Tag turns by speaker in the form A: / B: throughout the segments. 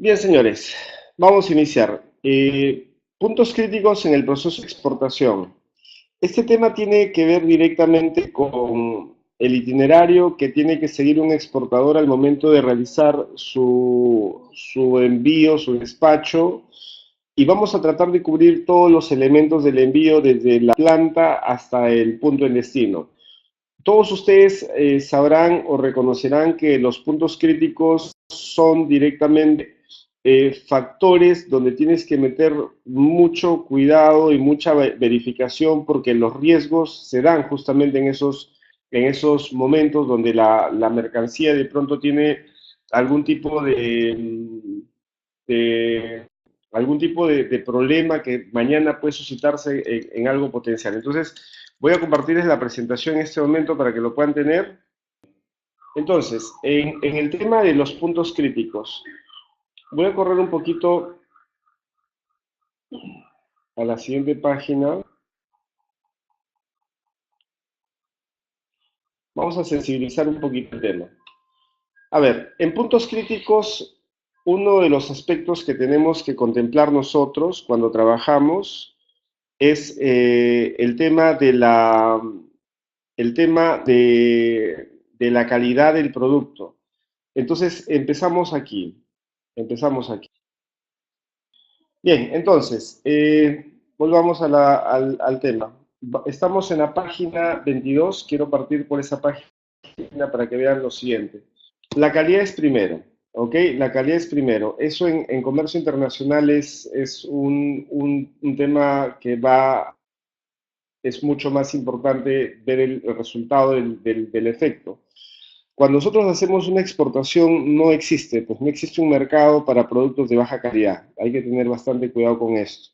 A: Bien, señores, vamos a iniciar. Puntos críticos en el proceso de exportación. Este tema tiene que ver directamente con el itinerario que tiene que seguir un exportador al momento de realizar su envío, su despacho, y vamos a tratar de cubrir todos los elementos del envío desde la planta hasta el punto en destino. Todos ustedes sabrán o reconocerán que los puntos críticos son directamente factores donde tienes que meter mucho cuidado y mucha verificación porque los riesgos se dan justamente en esos momentos donde la mercancía de pronto tiene algún tipo de algún tipo de problema que mañana puede suscitarse en algo potencial. Entonces, voy a compartirles la presentación en este momento para que lo puedan tener. Entonces, en el tema de los puntos críticos, voy a correr un poquito a la siguiente página. Vamos a sensibilizar un poquito el tema. A ver, en puntos críticos, uno de los aspectos que tenemos que contemplar nosotros cuando trabajamos es el tema de la calidad del producto. Entonces, empezamos aquí. Empezamos aquí. Bien, entonces, volvamos al tema. Estamos en la página 22. Quiero partir por esa página para que vean lo siguiente. La calidad es primero, ¿ok? La calidad es primero. Eso en comercio internacional es un tema que es mucho más importante ver el resultado del efecto. Cuando nosotros hacemos una exportación no existe, pues no existe un mercado para productos de baja calidad. Hay que tener bastante cuidado con esto.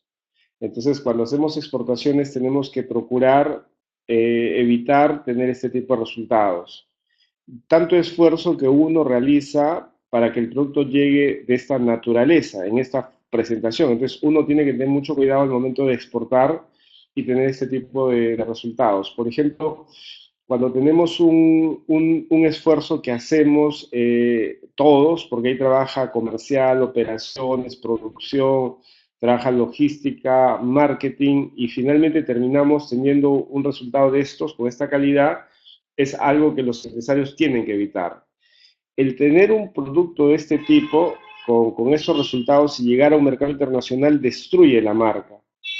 A: Entonces, cuando hacemos exportaciones tenemos que procurar evitar tener este tipo de resultados. Tanto esfuerzo que uno realiza para que el producto llegue de esta naturaleza, en esta presentación. Entonces, uno tiene que tener mucho cuidado al momento de exportar y tener este tipo de resultados. Por ejemplo, cuando tenemos un esfuerzo que hacemos todos, porque ahí trabaja comercial, operaciones, producción, trabaja logística, marketing y finalmente terminamos teniendo un resultado de estos con esta calidad, es algo que los empresarios tienen que evitar. El tener un producto de este tipo con esos resultados y llegar a un mercado internacional destruye la marca,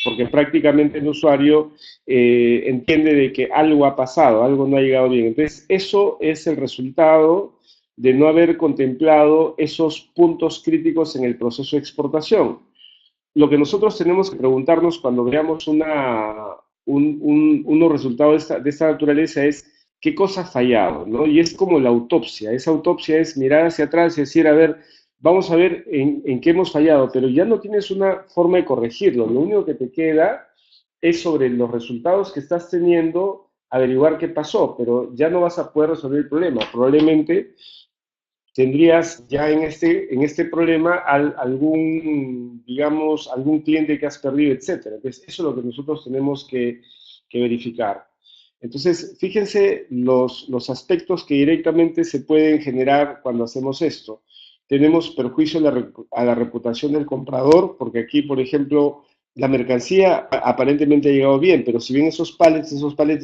A: porque prácticamente el usuario entiende de que algo ha pasado, algo no ha llegado bien. Entonces, eso es el resultado de no haber contemplado esos puntos críticos en el proceso de exportación. Lo que nosotros tenemos que preguntarnos cuando veamos unos resultados de esta naturaleza es qué cosa ha fallado, ¿no? Y es como la autopsia. Esa autopsia es mirar hacia atrás y decir, a ver, vamos a ver en qué hemos fallado, pero ya no tienes una forma de corregirlo. Lo único que te queda es sobre los resultados que estás teniendo, averiguar qué pasó, pero ya no vas a poder resolver el problema. Probablemente tendrías ya en este problema algún, digamos, algún cliente que has perdido, etcétera. Entonces, eso es lo que nosotros tenemos que verificar. Entonces, fíjense los aspectos que directamente se pueden generar cuando hacemos esto. Tenemos perjuicio a la reputación del comprador, porque aquí, por ejemplo, la mercancía aparentemente ha llegado bien, pero si bien esos pallets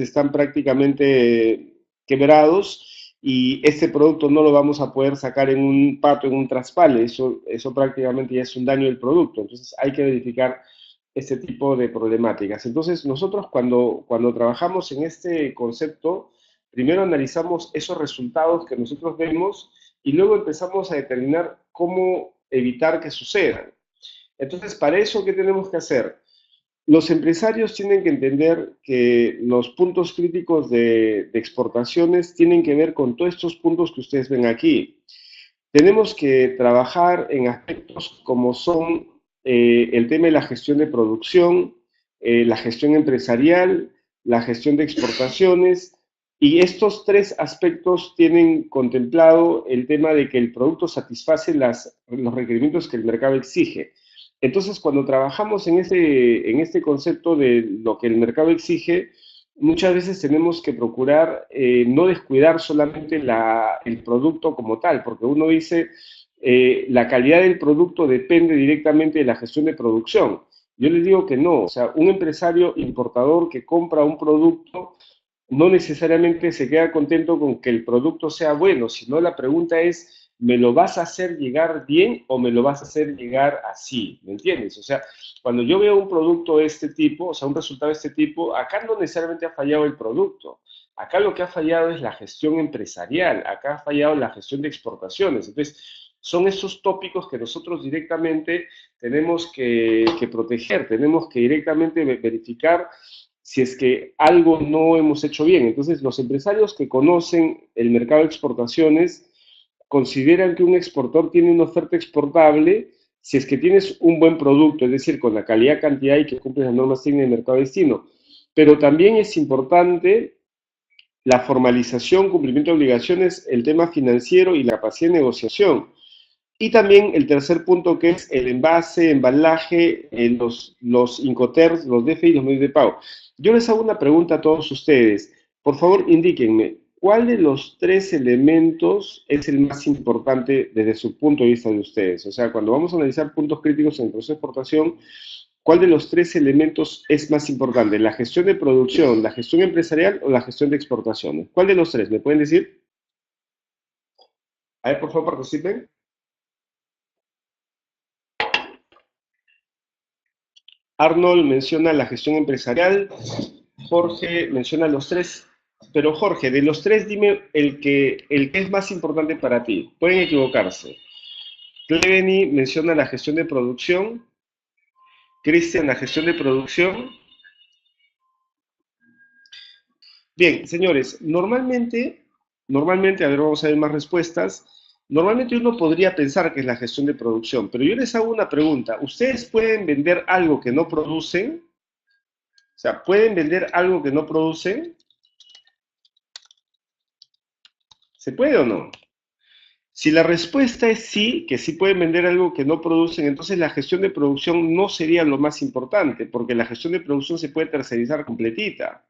A: están prácticamente quebrados y este producto no lo vamos a poder sacar en un pato, en un traspale, eso prácticamente ya es un daño del producto. Entonces hay que verificar este tipo de problemáticas. Entonces, nosotros cuando trabajamos en este concepto, primero analizamos esos resultados que nosotros vemos y luego empezamos a determinar cómo evitar que sucedan. Entonces, para eso, ¿qué tenemos que hacer? Los empresarios tienen que entender que los puntos críticos de exportaciones tienen que ver con todos estos puntos que ustedes ven aquí. Tenemos que trabajar en aspectos como son el tema de la gestión de producción, la gestión empresarial, la gestión de exportaciones, y estos tres aspectos tienen contemplado el tema de que el producto satisface los requerimientos que el mercado exige. Entonces, cuando trabajamos en este concepto de lo que el mercado exige, muchas veces tenemos que procurar no descuidar solamente el producto como tal, porque uno dice, la calidad del producto depende directamente de la gestión de producción. Yo les digo que no, o sea, un empresario importador que compra un producto no necesariamente se queda contento con que el producto sea bueno, sino la pregunta es, ¿me lo vas a hacer llegar bien o me lo vas a hacer llegar así? ¿Me entiendes? O sea, cuando yo veo un producto de este tipo, o sea, un resultado de este tipo, acá no necesariamente ha fallado el producto. Acá lo que ha fallado es la gestión empresarial, acá ha fallado la gestión de exportaciones. Entonces, son esos tópicos que nosotros directamente tenemos que proteger, tenemos que directamente verificar si es que algo no hemos hecho bien. Entonces, los empresarios que conocen el mercado de exportaciones consideran que un exportador tiene una oferta exportable si es que tienes un buen producto, es decir, con la calidad, cantidad y que cumple las normas técnicas del mercado de destino. Pero también es importante la formalización, cumplimiento de obligaciones, el tema financiero y la capacidad de negociación. Y también el tercer punto que es el envase, embalaje, los Incoterms, los DFI y los medios de pago. Yo les hago una pregunta a todos ustedes. Por favor, indíquenme, ¿cuál de los tres elementos es el más importante desde su punto de vista de ustedes? O sea, cuando vamos a analizar puntos críticos en el proceso de exportación, ¿cuál de los tres elementos es más importante? ¿La gestión de producción, la gestión empresarial o la gestión de exportaciones? ¿Cuál de los tres? ¿Me pueden decir? A ver, por favor, participen. Arnold menciona la gestión empresarial, Jorge menciona los tres, pero Jorge, de los tres dime el que es más importante para ti. Pueden equivocarse. Cleveny menciona la gestión de producción, Cristian la gestión de producción. Bien, señores, normalmente, a ver, vamos a ver más respuestas. Normalmente uno podría pensar que es la gestión de producción, pero yo les hago una pregunta. ¿Ustedes pueden vender algo que no producen? O sea, ¿pueden vender algo que no producen? ¿Se puede o no? Si la respuesta es sí, que sí pueden vender algo que no producen, entonces la gestión de producción no sería lo más importante, porque la gestión de producción se puede tercerizar completita.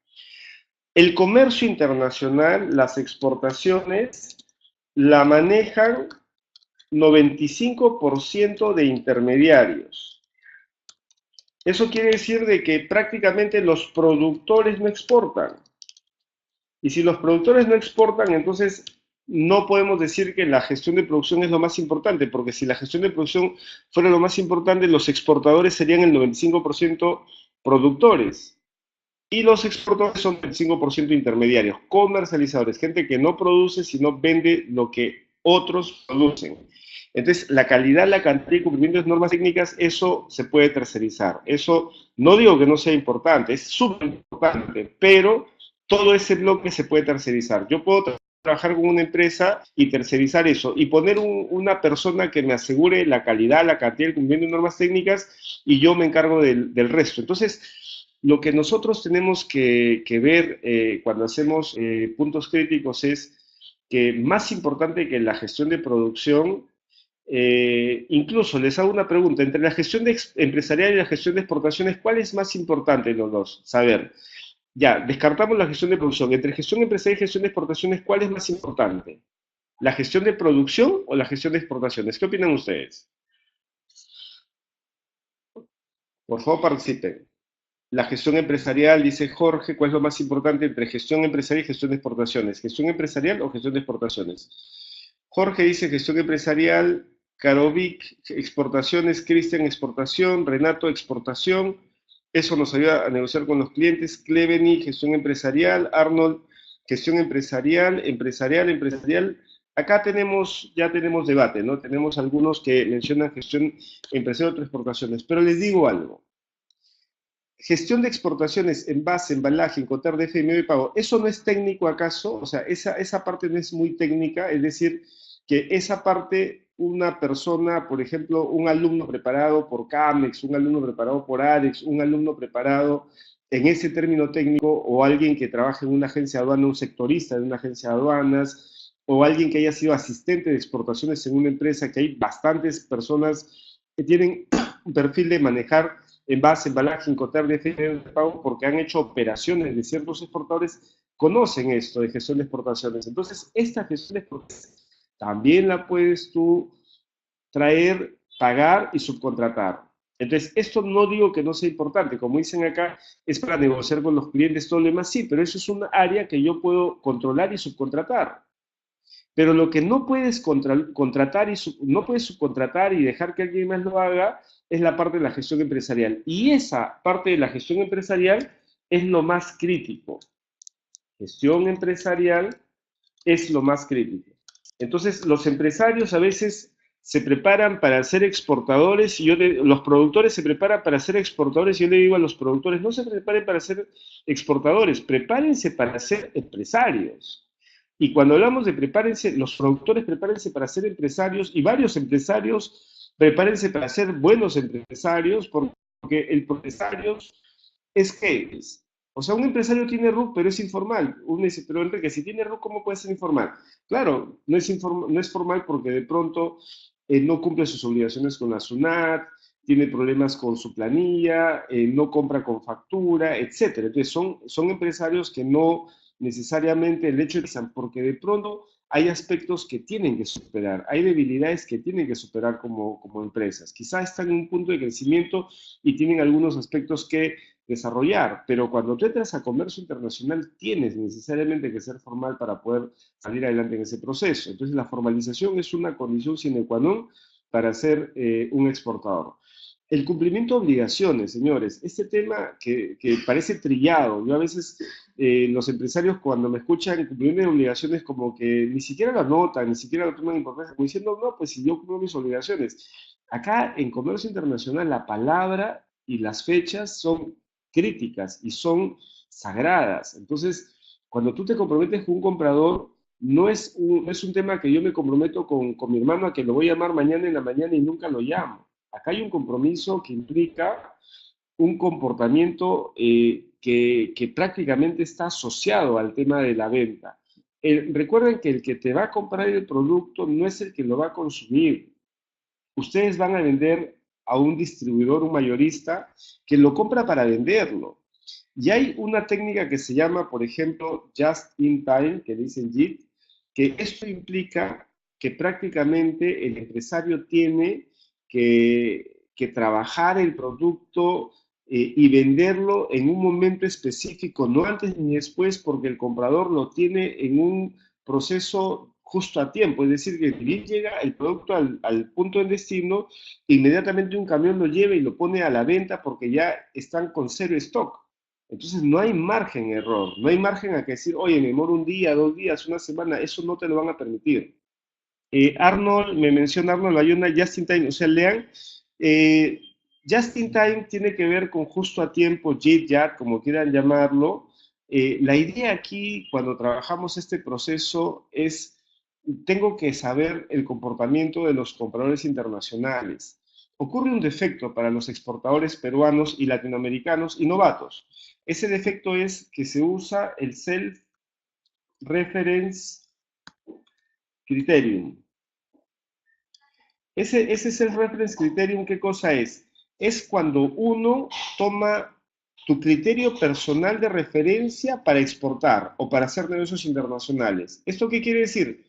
A: El comercio internacional, las exportaciones, la manejan 95% de intermediarios. Eso quiere decir de que prácticamente los productores no exportan. Y si los productores no exportan, entonces no podemos decir que la gestión de producción es lo más importante, porque si la gestión de producción fuera lo más importante, los exportadores serían el 95% productores. Y los exportadores son el 25% intermediarios, comercializadores, gente que no produce, sino vende lo que otros producen. Entonces, la calidad, la cantidad y cumplimiento de normas técnicas, eso se puede tercerizar. Eso no digo que no sea importante, es súper importante, pero todo ese bloque se puede tercerizar. Yo puedo trabajar con una empresa y tercerizar eso y poner una persona que me asegure la calidad, la cantidad y el cumplimiento de normas técnicas y yo me encargo del resto. Entonces, lo que nosotros tenemos que ver cuando hacemos puntos críticos es que más importante que la gestión de producción, incluso les hago una pregunta, entre la gestión empresarial y la gestión de exportaciones, ¿cuál es más importante de los dos? Saber. Ya, descartamos la gestión de producción. Entre gestión empresarial y gestión de exportaciones, ¿cuál es más importante? ¿La gestión de producción o la gestión de exportaciones? ¿Qué opinan ustedes? Por favor, participen. La gestión empresarial, dice Jorge, ¿cuál es lo más importante entre gestión empresarial y gestión de exportaciones? ¿Gestión empresarial o gestión de exportaciones? Jorge dice gestión empresarial, Carovic, exportaciones, Cristian, exportación, Renato, exportación. Eso nos ayuda a negociar con los clientes. Cleveny, gestión empresarial, Arnold, gestión empresarial, empresarial. Acá ya tenemos debate, ¿no? Tenemos algunos que mencionan gestión empresarial o exportaciones, pero les digo algo. Gestión de exportaciones, envase, embalaje, encontrar DF y medio de pago, ¿eso no es técnico acaso? O sea, esa parte no es muy técnica, es decir, que esa parte, una persona, por ejemplo, un alumno preparado por CAMEX, un alumno preparado por AREX, un alumno preparado en ese término técnico, o alguien que trabaje en una agencia de aduanas, un sectorista de una agencia de aduanas, o alguien que haya sido asistente de exportaciones en una empresa, que hay bastantes personas que tienen un perfil de manejar envase, embalaje, incoterm, de pago, porque han hecho operaciones de ciertos exportadores, conocen esto de gestión de exportaciones. Entonces, esta gestión de exportaciones también la puedes tú traer, pagar y subcontratar. Entonces, esto no digo que no sea importante, como dicen acá, es para negociar con los clientes todo lo demás, sí, pero eso es un área que yo puedo controlar y subcontratar. Pero lo que no puedes contratar y no puedes subcontratar y dejar que alguien más lo haga es la parte de la gestión empresarial. Y esa parte de la gestión empresarial es lo más crítico. Gestión empresarial es lo más crítico. Entonces, los empresarios a veces se preparan para ser exportadores y los productores se preparan para ser exportadores y yo le digo a los productores, no se preparen para ser exportadores, prepárense para ser empresarios. Y cuando hablamos de prepárense, los productores prepárense para ser empresarios y varios empresarios prepárense para ser buenos empresarios porque el empresario es que es. O sea, un empresario tiene RUC, pero es informal. Uno dice, pero Enrique, si tiene RUC, ¿cómo puede ser informal? Claro, no es formal porque de pronto no cumple sus obligaciones con la SUNAT, tiene problemas con su planilla, no compra con factura, etcétera. Entonces, son empresarios que no necesariamente el hecho de que porque de pronto hay aspectos que tienen que superar, hay debilidades que tienen que superar como empresas. Quizás están en un punto de crecimiento y tienen algunos aspectos que desarrollar, pero cuando tú entras a comercio internacional tienes necesariamente que ser formal para poder salir adelante en ese proceso. Entonces la formalización es una condición sine qua non para ser un exportador. El cumplimiento de obligaciones, señores, este tema que parece trillado, yo a veces los empresarios cuando me escuchan el cumplimiento de obligaciones como que ni siquiera la notan, ni siquiera lo toman importancia, como diciendo, no, pues si yo cumplo mis obligaciones. Acá en comercio internacional la palabra y las fechas son críticas y son sagradas. Entonces, cuando tú te comprometes con un comprador, no es un tema que yo me comprometo con mi hermano a que lo voy a llamar mañana en la mañana y nunca lo llamo. Acá hay un compromiso que implica un comportamiento que prácticamente está asociado al tema de la venta. Recuerden que el que te va a comprar el producto no es el que lo va a consumir. Ustedes van a vender a un distribuidor, un mayorista, que lo compra para venderlo. Y hay una técnica que se llama, por ejemplo, Just in Time, que dicen JIT, que esto implica que prácticamente el empresario tiene que trabajar el producto y venderlo en un momento específico, no antes ni después, porque el comprador lo tiene en un proceso justo a tiempo, es decir, que bien llega el producto al punto de destino, inmediatamente un camión lo lleva y lo pone a la venta porque ya están con cero stock. Entonces no hay margen error, no hay margen a que decir, oye, me demoro un día, 2 días, una semana, eso no te lo van a permitir. Arnold, me menciona Arnold Bayona, Just in Time, o sea, lean, eh, Just in Time tiene que ver con justo a tiempo, JIT, JAT, como quieran llamarlo. La idea aquí, cuando trabajamos este proceso, es, tengo que saber el comportamiento de los compradores internacionales. Ocurre un defecto para los exportadores peruanos y latinoamericanos y novatos. Ese defecto es que se usa el Self-Reference Criterium. Ese self-reference criterium, ¿qué cosa es? Es cuando uno toma tu criterio personal de referencia para exportar o para hacer negocios internacionales. ¿Esto qué quiere decir?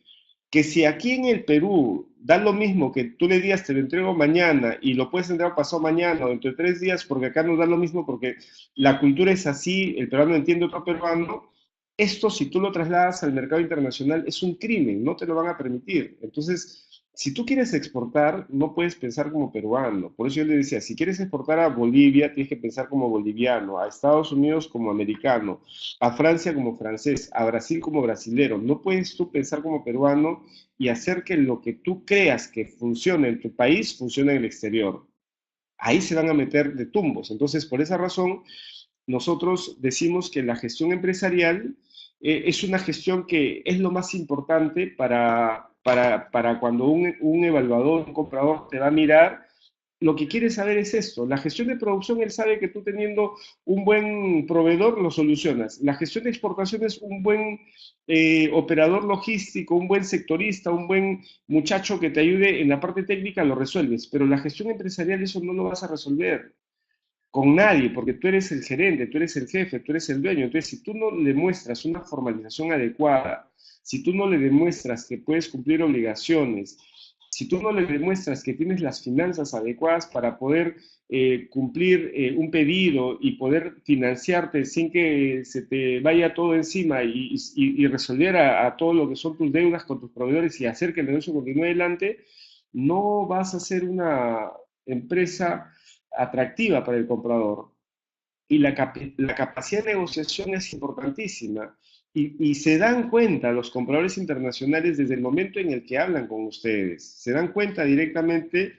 A: Que si aquí en el Perú da lo mismo que tú le digas te lo entrego mañana y lo puedes entregar pasado mañana o dentro de 3 días, porque acá nos da lo mismo porque la cultura es así, el peruano entiende otro peruano, esto si tú lo trasladas al mercado internacional es un crimen, no te lo van a permitir. Entonces, si tú quieres exportar, no puedes pensar como peruano. Por eso yo le decía, si quieres exportar a Bolivia, tienes que pensar como boliviano, a Estados Unidos como americano, a Francia como francés, a Brasil como brasilero. No puedes tú pensar como peruano y hacer que lo que tú creas que funcione en tu país funcione en el exterior. Ahí se van a meter de tumbos. Entonces, por esa razón, nosotros decimos que la gestión empresarial es una gestión que es lo más importante para cuando un evaluador, un comprador te va a mirar, lo que quiere saber es esto. La gestión de producción, él sabe que tú teniendo un buen proveedor lo solucionas. La gestión de exportación es un buen operador logístico, un buen sectorista, un buen muchacho que te ayude en la parte técnica, lo resuelves. Pero la gestión empresarial eso no lo vas a resolver con nadie, porque tú eres el gerente, tú eres el jefe, tú eres el dueño. Entonces, si tú no le muestras una formalización adecuada, si tú no le demuestras que puedes cumplir obligaciones, si tú no le demuestras que tienes las finanzas adecuadas para poder cumplir un pedido y poder financiarte sin que se te vaya todo encima y resolver a todo lo que son tus deudas con tus proveedores y hacer que el negocio continúe adelante, no vas a ser una empresa atractiva para el comprador. Y la capacidad de negociación es importantísima. Y se dan cuenta los compradores internacionales desde el momento en el que hablan con ustedes. Se dan cuenta directamente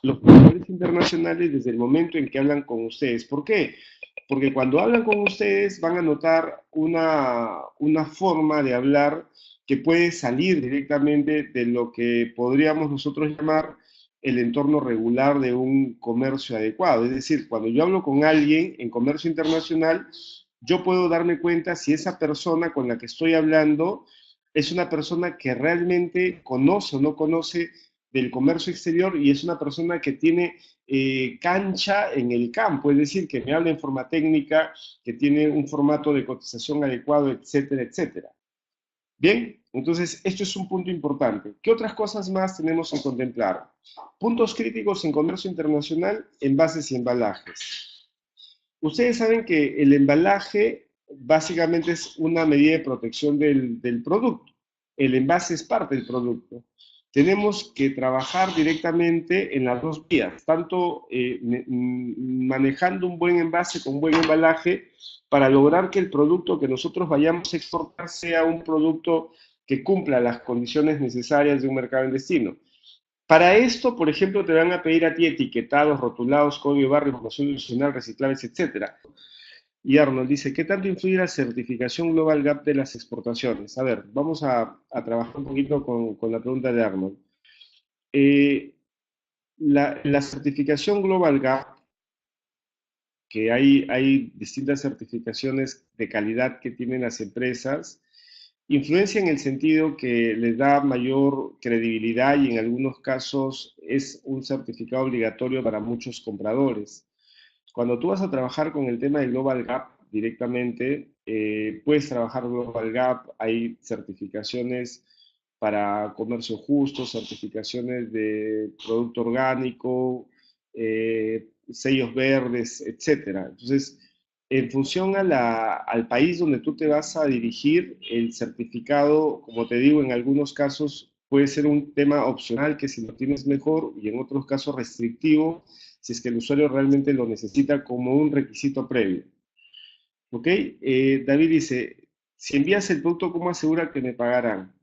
A: los compradores internacionales desde el momento en que hablan con ustedes. ¿Por qué? Porque cuando hablan con ustedes van a notar una forma de hablar que puede salir directamente de lo que podríamos nosotros llamar el entorno regular de un comercio adecuado. Es decir, cuando yo hablo con alguien en comercio internacional, yo puedo darme cuenta si esa persona con la que estoy hablando es una persona que realmente conoce o no conoce del comercio exterior y es una persona que tiene cancha en el campo, es decir, que me habla en forma técnica, que tiene un formato de cotización adecuado, etcétera, etcétera. Bien, entonces esto es un punto importante. ¿Qué otras cosas más tenemos que contemplar? Puntos críticos en comercio internacional, envases y embalajes. Ustedes saben que el embalaje básicamente es una medida de protección del producto. El envase es parte del producto. Tenemos que trabajar directamente en las dos vías, tanto manejando un buen envase con un buen embalaje para lograr que el producto que nosotros vayamos a exportar sea un producto que cumpla las condiciones necesarias de un mercado en destino. Para esto, por ejemplo, te van a pedir a ti etiquetados, rotulados, código de barra, información nutricional, reciclables, etcétera. Y Arnold dice, ¿qué tanto influye la certificación Global Gap de las exportaciones? A ver, vamos a trabajar un poquito con la pregunta de Arnold. Eh, la certificación Global Gap, que hay distintas certificaciones de calidad que tienen las empresas, influencia en el sentido que les da mayor credibilidad y en algunos casos es un certificado obligatorio para muchos compradores. Cuando tú vas a trabajar con el tema de Global Gap directamente, puedes trabajar Global Gap, hay certificaciones para comercio justo, certificaciones de producto orgánico, sellos verdes, etcétera. Entonces, en función al país donde tú te vas a dirigir, el certificado, como te digo, en algunos casos puede ser un tema opcional que si lo tienes mejor y en otros casos restrictivo si es que el usuario realmente lo necesita como un requisito previo. ¿Ok? David dice, si envías el producto, ¿cómo asegura que me pagarán?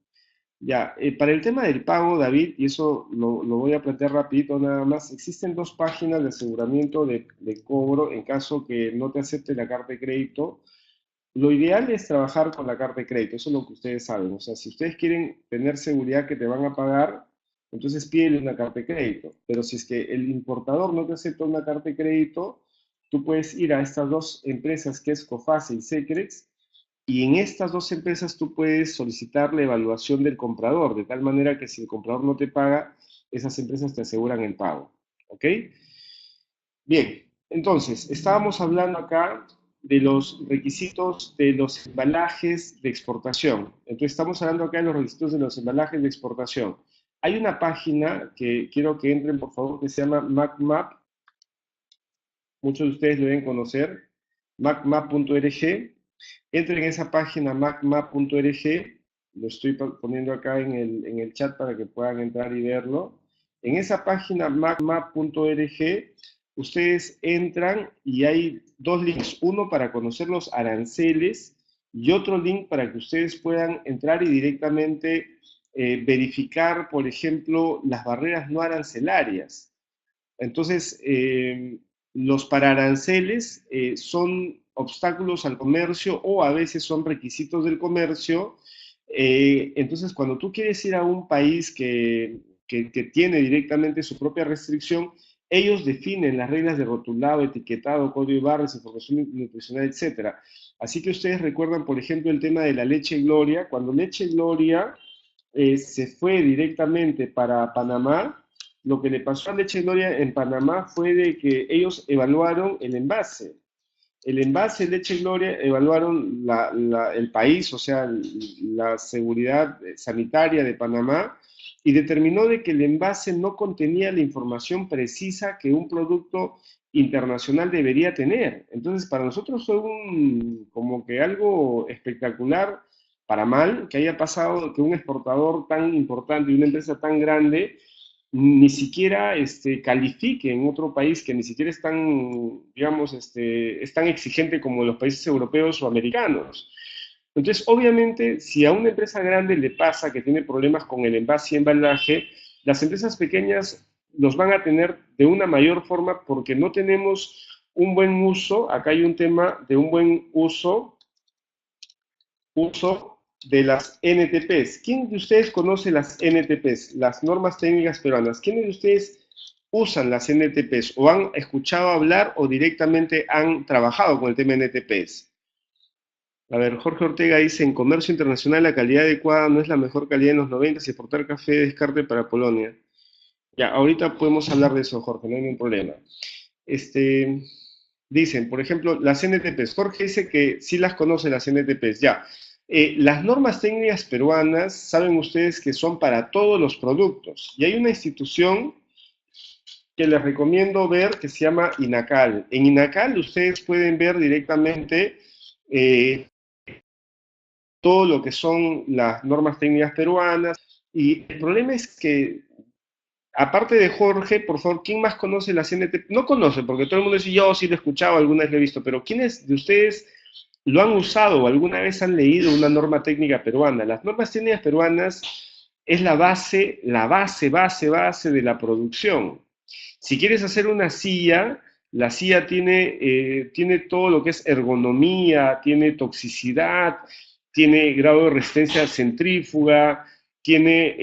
A: Ya, para el tema del pago, David, y eso lo voy a plantear rapidito nada más, existen dos páginas de aseguramiento de cobro en caso que no te acepte la carta de crédito. Lo ideal es trabajar con la carta de crédito, eso es lo que ustedes saben. O sea, si ustedes quieren tener seguridad que te van a pagar, entonces pídele una carta de crédito. Pero si es que el importador no te acepta una carta de crédito, tú puedes ir a estas dos empresas que es Cofase y Secrex, y en estas dos empresas tú puedes solicitar la evaluación del comprador, de tal manera que si el comprador no te paga, esas empresas te aseguran el pago. ¿Ok? Bien, entonces, estábamos hablando acá de los requisitos de los embalajes de exportación. Entonces, estamos hablando acá de los requisitos de los embalajes de exportación. Hay una página que quiero que entren, por favor, que se llama MacMap. Muchos de ustedes lo deben conocer. macmap.org. Entren en esa página macmap.org. Lo estoy poniendo acá en el chat para que puedan entrar y verlo. En esa página macmap.org ustedes entran y hay dos links, uno para conocer los aranceles y otro link para que ustedes puedan entrar y directamente verificar, por ejemplo, las barreras no arancelarias. Entonces, los pararanceles son obstáculos al comercio o a veces son requisitos del comercio. Entonces, cuando tú quieres ir a un país que tiene directamente su propia restricción, ellos definen las reglas de rotulado, etiquetado, código de barras, información nutricional, etcétera. Así que ustedes recuerdan, por ejemplo, el tema de la leche Gloria. Cuando leche Gloria se fue directamente para Panamá, lo que le pasó a Leche Gloria en Panamá fue de que ellos evaluaron el envase. El envase de Leche Gloria evaluaron el país, o sea, la seguridad sanitaria de Panamá, y determinó de que el envase no contenía la información precisa que un producto internacional debería tener. Entonces, para nosotros fue como que algo espectacular, para mal, que haya pasado que un exportador tan importante y una empresa tan grande ni siquiera califique en otro país que ni siquiera es tan, digamos, es tan exigente como los países europeos o americanos. Entonces, obviamente, si a una empresa grande le pasa que tiene problemas con el envase y embalaje, las empresas pequeñas los van a tener de una mayor forma porque no tenemos un buen uso. Acá hay un tema de un buen uso de las NTPs. ¿Quién de ustedes conoce las NTPs, las normas técnicas peruanas? ¿Quiénes de ustedes usan las NTPs o han escuchado hablar o directamente han trabajado con el tema de NTPs? A ver, Jorge Ortega dice, en comercio internacional la calidad adecuada no es la mejor calidad en los 90 y exportar café de descarte para Polonia. Ya, ahorita podemos hablar de eso, Jorge, no hay ningún problema. Este, Dicen, por ejemplo, las NTPs. Jorge dice que sí las conoce las NTPs, ya. Las normas técnicas peruanas, saben ustedes que son para todos los productos. Y hay una institución que les recomiendo ver que se llama INACAL. En INACAL ustedes pueden ver directamente eh, todo lo que son las normas técnicas peruanas. Y el problema es que, aparte de Jorge, por favor, ¿quién más conoce la CNT? No conoce, porque todo el mundo dice, yo sí lo he escuchado, alguna vez lo he visto, pero ¿quiénes de ustedes lo han usado o alguna vez han leído una norma técnica peruana? Las normas técnicas peruanas es la base de la producción. Si quieres hacer una silla, la silla tiene todo lo que es ergonomía, tiene toxicidad, tiene grado de resistencia centrífuga, tiene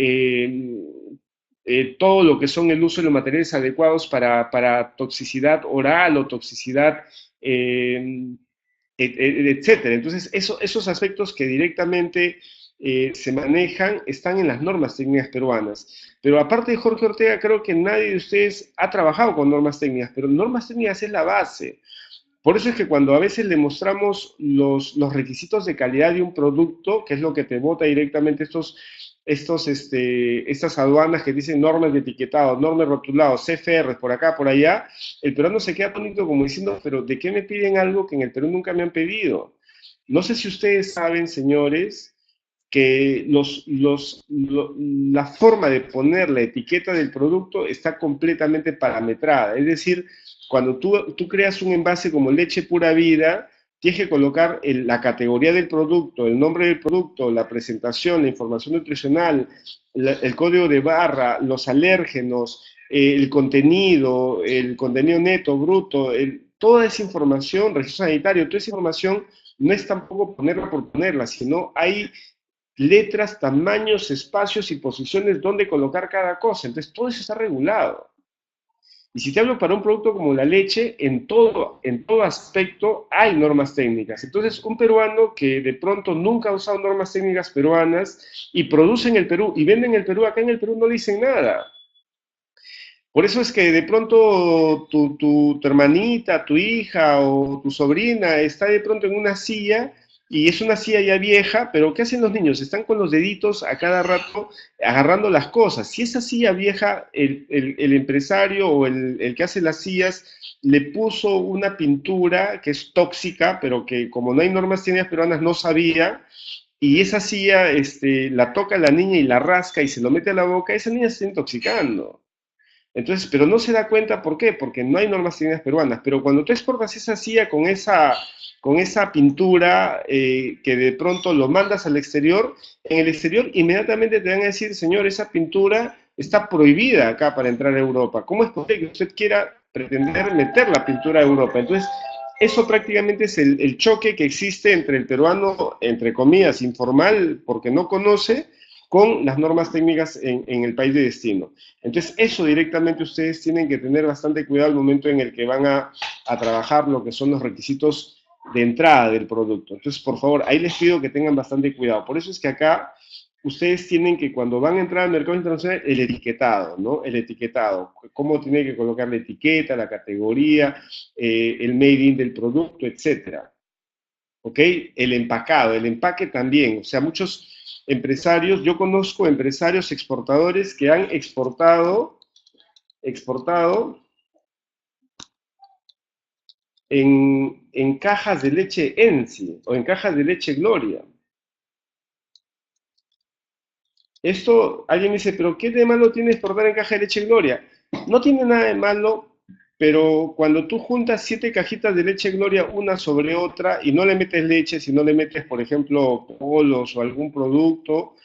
A: todo lo que son el uso de los materiales adecuados para toxicidad oral o toxicidad, etcétera. Entonces, esos aspectos que directamente se manejan están en las normas técnicas peruanas. Pero aparte de Jorge Ortega, creo que nadie de ustedes ha trabajado con normas técnicas, pero normas técnicas es la base. Por eso es que cuando a veces le mostramos los requisitos de calidad de un producto, que es lo que te bota directamente estas aduanas que dicen normas de etiquetado, normas rotulados, CFR, por acá, por allá, el peruano se queda atónito como diciendo, pero ¿de qué me piden algo que en el Perú nunca me han pedido? No sé si ustedes saben, señores, que la forma de poner la etiqueta del producto está completamente parametrada. Es decir, cuando tú creas un envase como leche pura vida, tienes que colocar la categoría del producto, el nombre del producto, la presentación, la información nutricional, el código de barra, los alérgenos, el contenido neto, bruto, toda esa información, registro sanitario, toda esa información no es tampoco ponerla por ponerla, sino hay letras, tamaños, espacios y posiciones donde colocar cada cosa. Entonces, todo eso está regulado. Y si te hablo para un producto como la leche, en todo aspecto hay normas técnicas. Entonces, un peruano que de pronto nunca ha usado normas técnicas peruanas y produce en el Perú y vende en el Perú, acá en el Perú no dicen nada. Por eso es que de pronto tu hermanita, tu hija o tu sobrina está de pronto en una silla y es una silla ya vieja, pero ¿qué hacen los niños? Están con los deditos a cada rato agarrando las cosas. Si esa silla vieja, el empresario o el que hace las sillas le puso una pintura que es tóxica, pero que como no hay normas técnicas peruanas no sabía, y esa silla la toca la niña y la rasca y se lo mete a la boca, esa niña se está intoxicando. Entonces, pero no se da cuenta, ¿por qué? Porque no hay normas técnicas peruanas. Pero cuando tú exportas esa silla con esa pintura que de pronto lo mandas al exterior, en el exterior inmediatamente te van a decir, señor, esa pintura está prohibida acá para entrar a Europa. ¿Cómo es posible que usted quiera pretender meter la pintura a Europa? Entonces, eso prácticamente es el choque que existe entre el peruano, entre comillas, informal, porque no conoce, con las normas técnicas en el país de destino. Entonces, eso directamente ustedes tienen que tener bastante cuidado al momento en el que van a trabajar lo que son los requisitos de entrada del producto. Entonces, por favor, ahí les pido que tengan bastante cuidado. Por eso es que acá ustedes tienen que, cuando van a entrar al mercado internacional, el etiquetado, ¿no? El etiquetado, cómo tiene que colocar la etiqueta, la categoría, el made in del producto, etcétera. ¿Ok? El empacado, el empaque también. O sea, muchos empresarios, yo conozco empresarios exportadores que han exportado en cajas de leche Ensi o en cajas de leche Gloria. Esto, alguien me dice, pero ¿qué de malo tiene exportar en caja de leche Gloria? No tiene nada de malo, pero cuando tú juntas 7 cajitas de leche Gloria una sobre otra y no le metes leche, si no le metes, por ejemplo, polos o algún producto,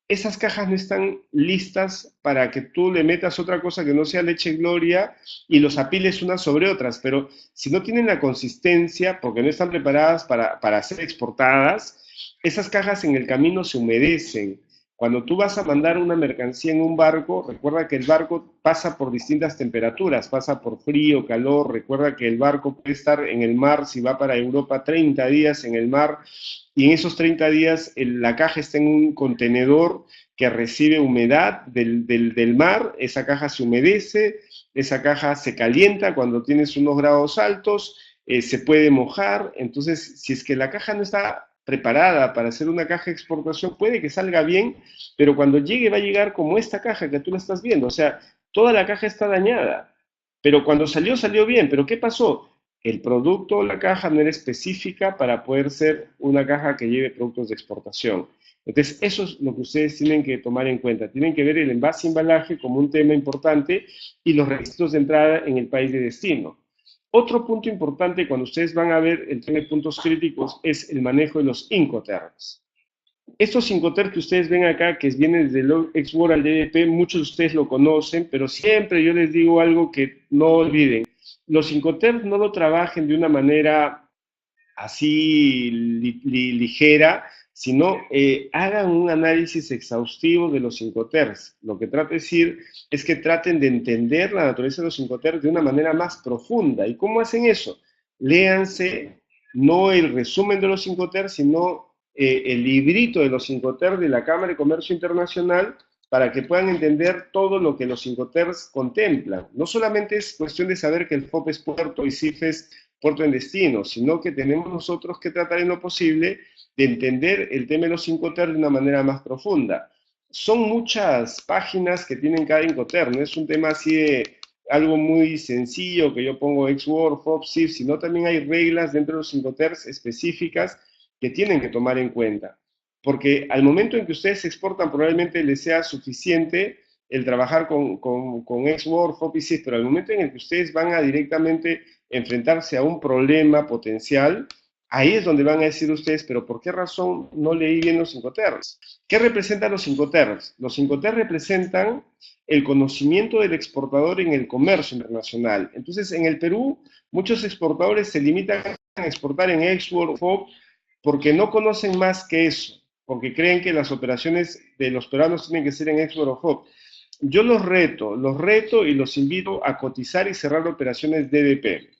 A: esas cajas no están listas para que tú le metas otra cosa que no sea leche Gloria y los apiles unas sobre otras, pero si no tienen la consistencia, porque no están preparadas para ser exportadas, esas cajas en el camino se humedecen. Cuando tú vas a mandar una mercancía en un barco, recuerda que el barco pasa por distintas temperaturas, pasa por frío, calor, recuerda que el barco puede estar en el mar, si va para Europa, 30 días en el mar, y en esos 30 días la caja está en un contenedor que recibe humedad del mar, esa caja se humedece, esa caja se calienta cuando tienes unos grados altos, se puede mojar, entonces si es que la caja no está preparada para hacer una caja de exportación, puede que salga bien, pero cuando llegue va a llegar como esta caja que tú la estás viendo, o sea, toda la caja está dañada, pero cuando salió, salió bien, pero ¿qué pasó? El producto o la caja no era específica para poder ser una caja que lleve productos de exportación. Entonces, eso es lo que ustedes tienen que tomar en cuenta. Tienen que ver el envase embalaje como un tema importante y los requisitos de entrada en el país de destino. Otro punto importante cuando ustedes van a ver el tema de puntos críticos es el manejo de los Incoterms. Estos Incoterms que ustedes ven acá, que vienen desde el Export al DDP, muchos de ustedes lo conocen, pero siempre yo les digo algo que no olviden. Los Incoterms no lo trabajen de una manera así ligera, sino hagan un análisis exhaustivo de los Incoterms. Lo que trato de decir es que traten de entender la naturaleza de los Incoterms de una manera más profunda. ¿Y cómo hacen eso? Léanse no el resumen de los Incoterms, sino el librito de los Incoterms de la Cámara de Comercio Internacional para que puedan entender todo lo que los Incoterms contemplan. No solamente es cuestión de saber que el FOP es puerto y CIF es puerto en destino, sino que tenemos nosotros que tratar en lo posible de entender el tema de los Incoterms de una manera más profunda. Son muchas páginas que tienen cada Incoterm, no es un tema así de algo muy sencillo que yo pongo ex-word, FOB, CIF, sino también hay reglas dentro de los Incoterms específicas que tienen que tomar en cuenta. Porque al momento en que ustedes exportan probablemente les sea suficiente el trabajar con ex-word, FOB y CIF, pero al momento en el que ustedes van a directamente enfrentarse a un problema potencial, ahí es donde van a decir ustedes, pero ¿por qué razón no leí bien los Incoterms? ¿Qué representan los Incoterms? Los Incoterms representan el conocimiento del exportador en el comercio internacional. Entonces, en el Perú, muchos exportadores se limitan a exportar en export, FOB, porque no conocen más que eso, porque creen que las operaciones de los peruanos tienen que ser en export o FOB. Yo los reto y los invito a cotizar y cerrar operaciones DDP.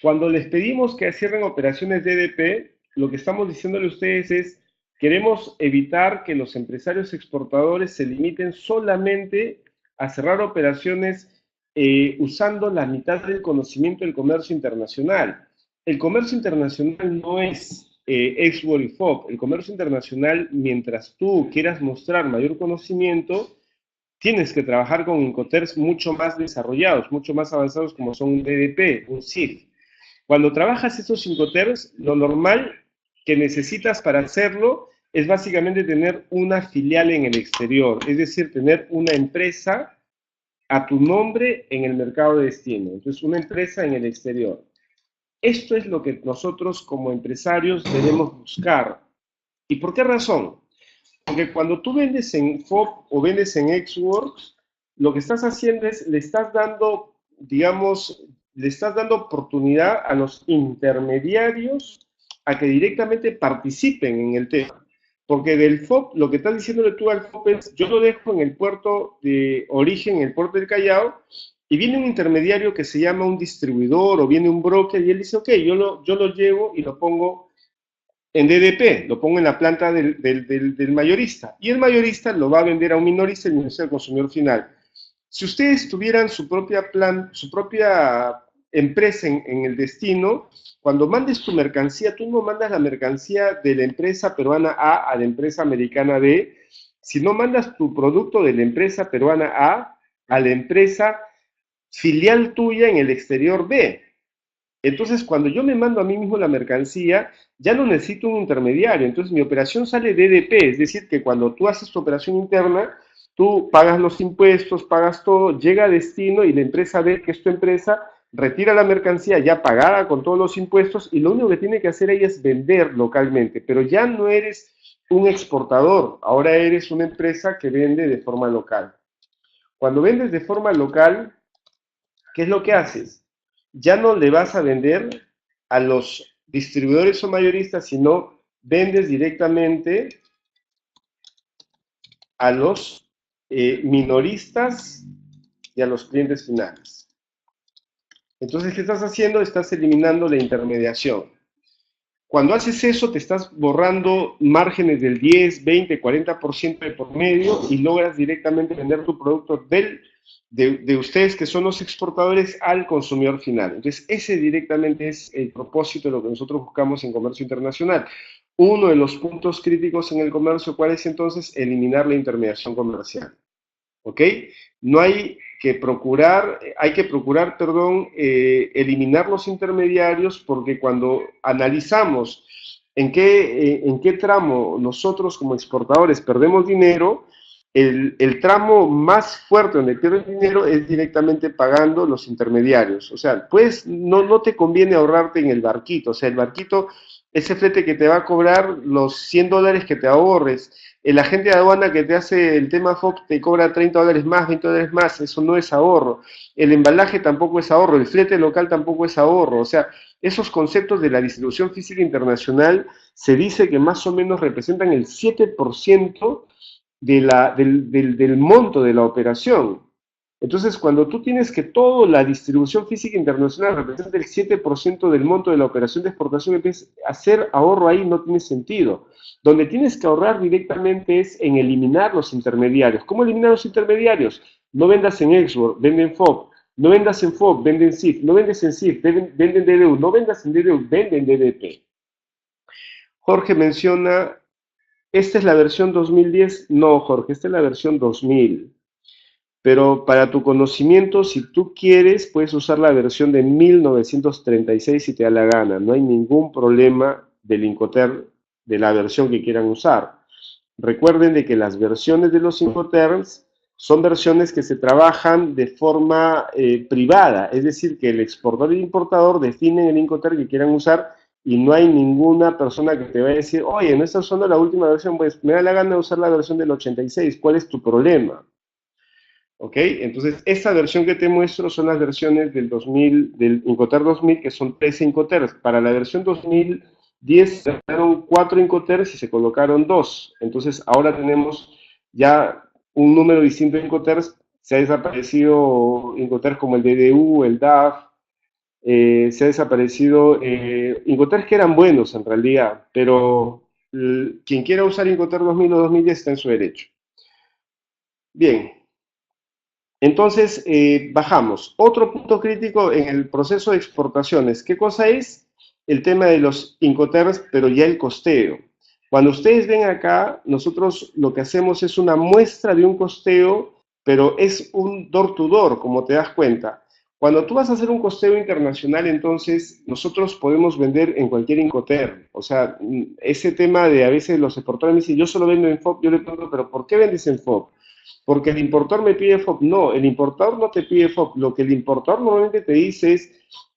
A: Cuando les pedimos que cierren operaciones DDP, lo que estamos diciéndole a ustedes es, queremos evitar que los empresarios exportadores se limiten solamente a cerrar operaciones usando la mitad del conocimiento del comercio internacional. El comercio internacional no es export y FOB. El comercio internacional, mientras tú quieras mostrar mayor conocimiento, tienes que trabajar con Incoterms mucho más desarrollados, mucho más avanzados como son un DDP, un CIF. Cuando trabajas estos Incoterms, lo normal que necesitas para hacerlo es básicamente tener una filial en el exterior, es decir, tener una empresa a tu nombre en el mercado de destino. Entonces, una empresa en el exterior. Esto es lo que nosotros como empresarios debemos buscar. ¿Y por qué razón? Porque cuando tú vendes en FOB o vendes en Xworks, lo que estás haciendo es, le estás dando, digamos, le estás dando oportunidad a los intermediarios a que directamente participen en el tema. Porque del FOB, lo que estás diciéndole tú al FOB es, yo lo dejo en el puerto de origen, en el puerto del Callao, y viene un intermediario que se llama un distribuidor o viene un broker y él dice, ok, yo lo llevo y lo pongo en DDP, lo pongo en la planta del mayorista. Y el mayorista lo va a vender a un minorista y el minorista al consumidor final. Si ustedes tuvieran su propia empresa en el destino, cuando mandes tu mercancía, tú no mandas la mercancía de la empresa peruana a la empresa americana B, sino mandas tu producto de la empresa peruana a la empresa filial tuya en el exterior B. Entonces, cuando yo me mando a mí mismo la mercancía, ya no necesito un intermediario. Entonces, mi operación sale de DDP, es decir, que cuando tú haces tu operación interna, tú pagas los impuestos, pagas todo, llega a destino y la empresa ve que es tu empresa, retira la mercancía ya pagada con todos los impuestos y lo único que tiene que hacer ella es vender localmente, pero ya no eres un exportador, ahora eres una empresa que vende de forma local. Cuando vendes de forma local, ¿qué es lo que haces? Ya no le vas a vender a los distribuidores o mayoristas, sino vendes directamente a los minoristas y a los clientes finales. Entonces, ¿qué estás haciendo? Estás eliminando la intermediación. Cuando haces eso, te estás borrando márgenes del 10, 20, 40% de por medio y logras directamente vender tu producto de ustedes que son los exportadores al consumidor final. Entonces, ese directamente es el propósito de lo que nosotros buscamos en comercio internacional. Uno de los puntos críticos en el comercio, ¿cuál es entonces? Eliminar la intermediación comercial. ¿Ok? No hay que procurar, perdón, eliminar los intermediarios porque cuando analizamos en qué tramo nosotros como exportadores perdemos dinero, el tramo más fuerte donde pierdes dinero es directamente pagando los intermediarios. O sea, pues no te conviene ahorrarte en el barquito. O sea, el barquito, ese flete que te va a cobrar los $100 que te ahorres, el agente de aduana que te hace el tema FOB te cobra $30 más, $20 más, eso no es ahorro. El embalaje tampoco es ahorro, el flete local tampoco es ahorro. O sea, esos conceptos de la distribución física internacional se dice que más o menos representan el 7% del monto de la operación. Entonces, cuando tú tienes que toda la distribución física internacional representa el 7% del monto de la operación de exportación, entonces hacer ahorro ahí no tiene sentido. Donde tienes que ahorrar directamente es en eliminar los intermediarios. ¿Cómo eliminar los intermediarios? No vendas en Export, venden FOB. No vendas en FOB, venden CIF. No vendes en CIF, venden DDU. No vendas en DDU, venden DDP. Jorge menciona, ¿esta es la versión 2010? No, Jorge, esta es la versión 2000. Pero para tu conocimiento, si tú quieres, puedes usar la versión de 1936 si te da la gana. No hay ningún problema del Incoterm de la versión que quieran usar. Recuerden de que las versiones de los Incoterms son versiones que se trabajan de forma privada, es decir, que el exportador y el importador definen el Incoterm que quieran usar y no hay ninguna persona que te vaya a decir, oye, no estás usando la última versión, pues me da la gana de usar la versión del 86, ¿cuál es tu problema? ¿Ok? Entonces, esta versión que te muestro son las versiones del 2000, del Incoterm 2000, que son 13 Incoterms. Para la versión 2010 se crearon 4 Incoterms y se colocaron 2. Entonces, ahora tenemos ya un número distinto de Incoterms. Se ha desaparecido Incoterms como el DDU, el DAF, se ha desaparecido Incoterms que eran buenos en realidad, pero quien quiera usar Incoterm 2000 o 2010 está en su derecho. Bien, entonces, bajamos. Otro punto crítico en el proceso de exportaciones. ¿Qué cosa es? El tema de los Incoterms, pero ya el costeo. Cuando ustedes ven acá, nosotros lo que hacemos es una muestra de un costeo, pero es un door-to-door, como te das cuenta. Cuando tú vas a hacer un costeo internacional, entonces nosotros podemos vender en cualquier Incoterm. O sea, ese tema de a veces los exportadores me dicen, yo solo vendo en FOB, yo le pregunto, pero ¿por qué vendes en FOB? Porque el importador me pide FOB. No, el importador no te pide FOB. Lo que el importador normalmente te dice es,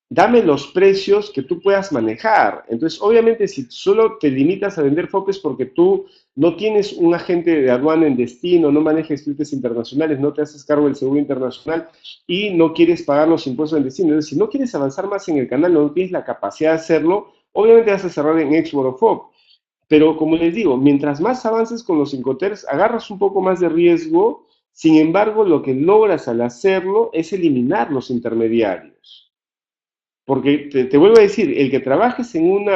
A: dame los precios que tú puedas manejar. Entonces, obviamente, si solo te limitas a vender FOB es porque tú no tienes un agente de aduana en destino, no manejas fletes internacionales, no te haces cargo del seguro internacional y no quieres pagar los impuestos en destino. Entonces, si no quieres avanzar más en el canal, no tienes la capacidad de hacerlo, obviamente vas a cerrar en Export o FOB. Pero como les digo, mientras más avances con los Incoterms, agarras un poco más de riesgo, sin embargo, lo que logras al hacerlo es eliminar los intermediarios. Porque te vuelvo a decir, el que trabajes en un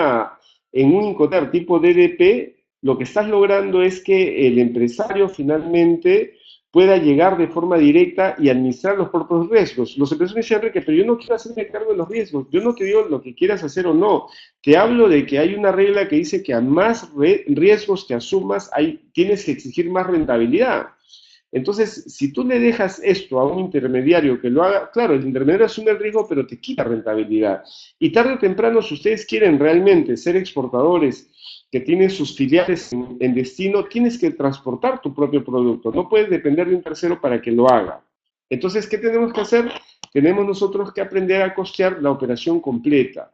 A: Incoterm tipo DDP, lo que estás logrando es que el empresario finalmente pueda llegar de forma directa y administrar los propios riesgos. Los empresarios dicen, Enrique, pero yo no quiero hacerme cargo de los riesgos, yo no te digo lo que quieras hacer o no, te hablo de que hay una regla que dice que a más riesgos que asumas, tienes que exigir más rentabilidad. Entonces, si tú le dejas esto a un intermediario que lo haga, claro, el intermediario asume el riesgo, pero te quita rentabilidad. Y tarde o temprano, si ustedes quieren realmente ser exportadores que tienen sus filiales en destino, tienes que transportar tu propio producto. No puedes depender de un tercero para que lo haga. Entonces, ¿qué tenemos que hacer? Tenemos nosotros que aprender a costear la operación completa.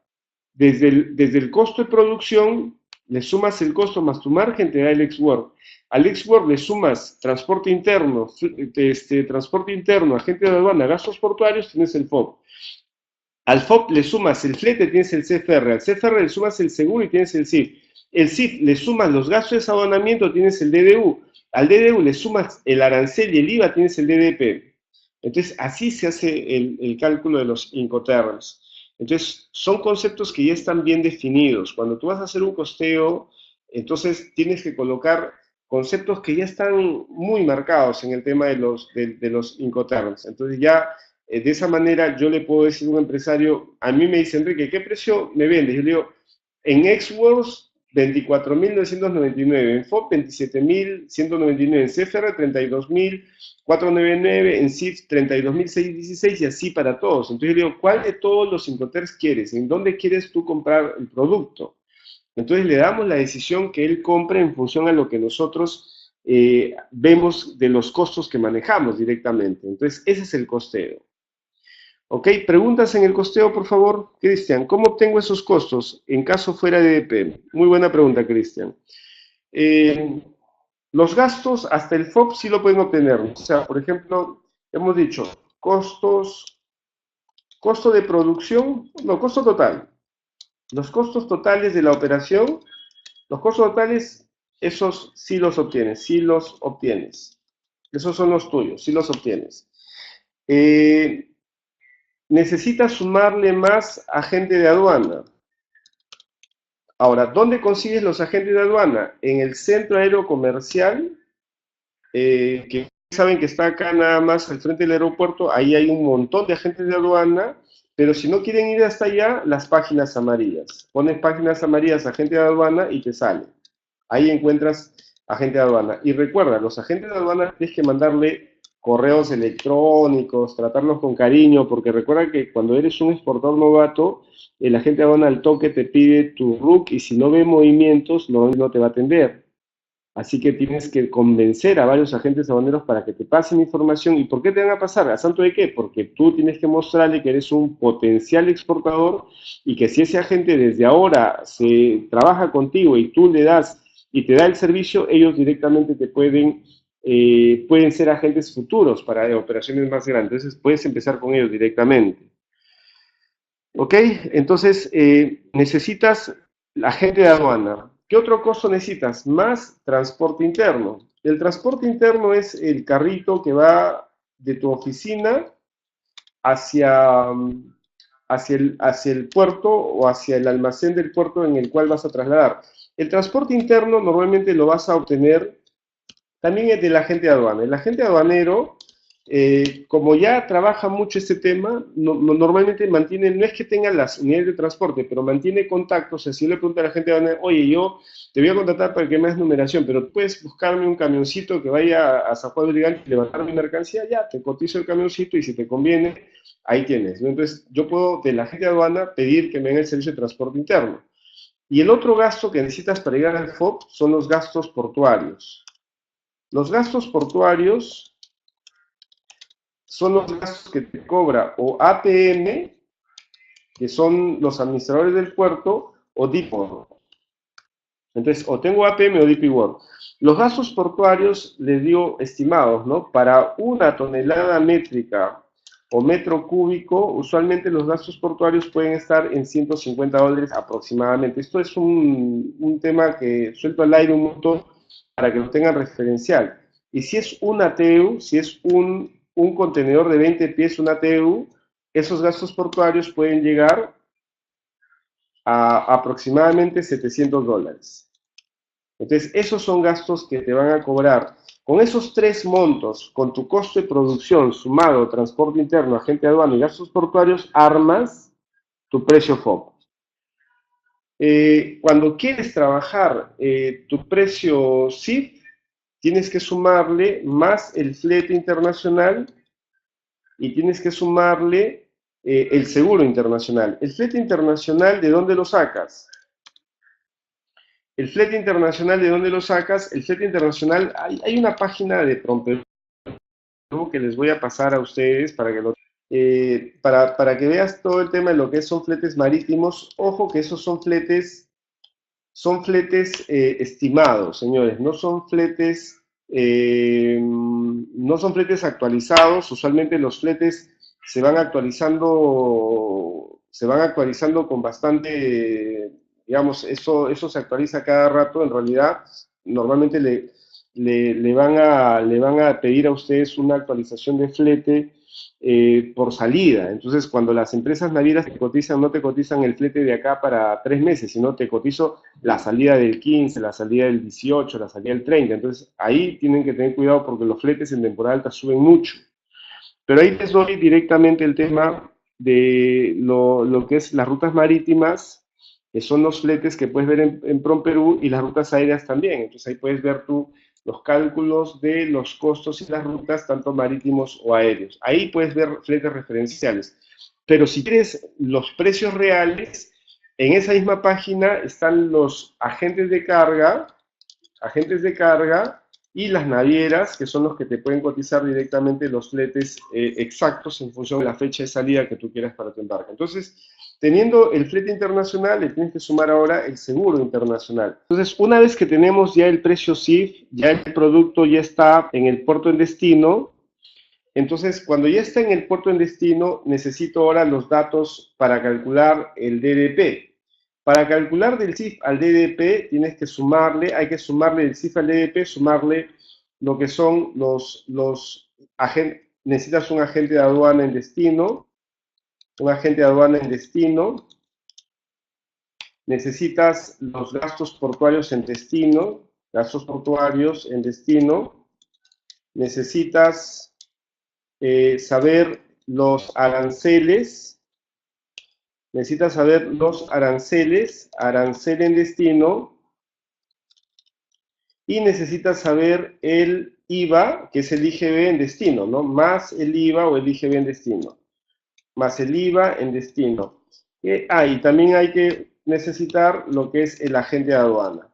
A: Desde el costo de producción, le sumas el costo más tu margen, te da el ex-work. Al ex-work le sumas transporte interno, agente de aduana, gastos portuarios, tienes el FOB. Al FOB le sumas el flete, tienes el CFR. Al CFR le sumas el seguro y tienes el CIF. El CIF le sumas los gastos de desaduanamiento, tienes el DDU. Al DDU le sumas el arancel y el IVA, tienes el DDP. Entonces, así se hace el cálculo de los Incoterms. Entonces, son conceptos que ya están bien definidos. Cuando tú vas a hacer un costeo, entonces tienes que colocar conceptos que ya están muy marcados en el tema de los Incoterms. Entonces, ya de esa manera yo le puedo decir a un empresario, a mí me dice, Enrique, ¿qué precio me vendes? Yo le digo, en Xworks 24.999, en FOB 27.199, en CFR 32.499, en CIF 32.616 y así para todos. Entonces yo le digo, ¿cuál de todos los Incoterms quieres? ¿En dónde quieres tú comprar el producto? Entonces le damos la decisión que él compre en función a lo que nosotros vemos de los costos que manejamos directamente. Entonces ese es el costeo. Ok, preguntas en el costeo, por favor. Cristian, ¿cómo obtengo esos costos en caso fuera de EDP? Muy buena pregunta, Cristian. Los gastos hasta el FOB sí lo pueden obtener. O sea, por ejemplo, hemos dicho costos, costo de producción, no, costo total. Los costos totales de la operación, los costos totales, esos sí los obtienes, sí los obtienes. Esos son los tuyos, sí los obtienes. Necesitas sumarle más agente de aduana. Ahora, ¿dónde consigues los agentes de aduana? En el centro aéreo comercial, que saben que está acá nada más al frente del aeropuerto, ahí hay un montón de agentes de aduana, pero si no quieren ir hasta allá, las páginas amarillas. Pones páginas amarillas, agente de aduana y te sale. Ahí encuentras agente de aduana. Y recuerda, los agentes de aduana tienes que mandarle correos electrónicos, tratarlos con cariño, porque recuerda que cuando eres un exportador novato, el agente de aduana al toque te pide tu RUC y si no ve movimientos, no te va a atender. Así que tienes que convencer a varios agentes aduaneros para que te pasen información. ¿Y por qué te van a pasar? ¿A santo de qué? Porque tú tienes que mostrarle que eres un potencial exportador y que si ese agente desde ahora se trabaja contigo y tú le das y te da el servicio, ellos directamente te pueden ser agentes futuros para operaciones más grandes. Entonces puedes empezar con ellos directamente. ¿Ok? Entonces necesitas agente de aduana. ¿Qué otro costo necesitas? Más transporte interno. El transporte interno es el carrito que va de tu oficina hacia, hacia el puerto o hacia el almacén del puerto en el cual vas a trasladar. El transporte interno normalmente lo vas a obtener también es del agente de aduana. El agente aduanero, como ya trabaja mucho este tema, normalmente mantiene, no es que tenga las unidades de transporte, pero mantiene contactos. Si yo le pregunto a la gente aduanero, oye, yo te voy a contratar para que me hagas numeración, pero puedes buscarme un camioncito que vaya a San Juan de Lurigancho y levantar mi mercancía, ya, te cotizo el camioncito y si te conviene, ahí tienes, ¿no? Entonces, yo puedo de la agente de aduana pedir que me haga el servicio de transporte interno. Y el otro gasto que necesitas para llegar al FOB son los gastos portuarios. Los gastos portuarios son los gastos que te cobra o APM, que son los administradores del puerto, o DIPWORD. Entonces, o tengo APM o DP World. Los gastos portuarios, les digo estimados, ¿no? Para una tonelada métrica o metro cúbico, usualmente los gastos portuarios pueden estar en $150 aproximadamente. Esto es un tema que suelto al aire un montón para que lo tengan referencial. Y si es un ATU, si es un contenedor de 20 pies, un ATU, esos gastos portuarios pueden llegar a aproximadamente $700. Entonces, esos son gastos que te van a cobrar Con esos tres montos, con tu costo de producción sumado transporte interno, agente de aduana y gastos portuarios, armas tu precio FOB. Cuando quieres trabajar tu precio CIF, tienes que sumarle más el flete internacional y tienes que sumarle el seguro internacional. El flete internacional, ¿de dónde lo sacas? El flete internacional, ¿de dónde lo sacas? El flete internacional, hay una página de Promperú que les voy a pasar a ustedes para que para que veas todo el tema de lo que son fletes marítimos. Ojo que esos son fletes estimados, señores, no son fletes actualizados. Usualmente los fletes se van actualizando con bastante, digamos, eso se actualiza cada rato. En realidad, normalmente le van a pedir a ustedes una actualización de flete por salida. Entonces, cuando las empresas navieras te cotizan, no te cotizan el flete de acá para 3 meses, sino te cotizo la salida del 15, la salida del 18, la salida del 30. Entonces, ahí tienen que tener cuidado porque los fletes en temporada alta suben mucho. Pero ahí les doy directamente el tema de lo que es las rutas marítimas, que son los fletes que puedes ver en PromPerú, y las rutas aéreas también. Entonces ahí puedes ver tú los cálculos de los costos y las rutas, tanto marítimos o aéreos. Ahí puedes ver fletes referenciales. Pero si quieres los precios reales, en esa misma página están los agentes de carga y las navieras, que son los que te pueden cotizar directamente los fletes exactos en función de la fecha de salida que tú quieras para tu embarque. Entonces, teniendo el flete internacional, le tienes que sumar ahora el seguro internacional. Entonces, una vez que tenemos ya el precio CIF, ya el producto ya está en el puerto en destino. Entonces, cuando ya está en el puerto en destino, necesito ahora los datos para calcular el DDP. Para calcular del CIF al DDP, hay que sumarle del CIF al DDP, sumarle lo que son los agentes. Necesitas un agente de aduana en destino, necesitas los gastos portuarios en destino, necesitas saber los aranceles, arancel en destino, y necesitas saber el IVA, que es el IGB en destino, ¿no? Más el IVA o el IGB en destino, más el IVA en destino. Y también hay que necesitar lo que es el agente de aduana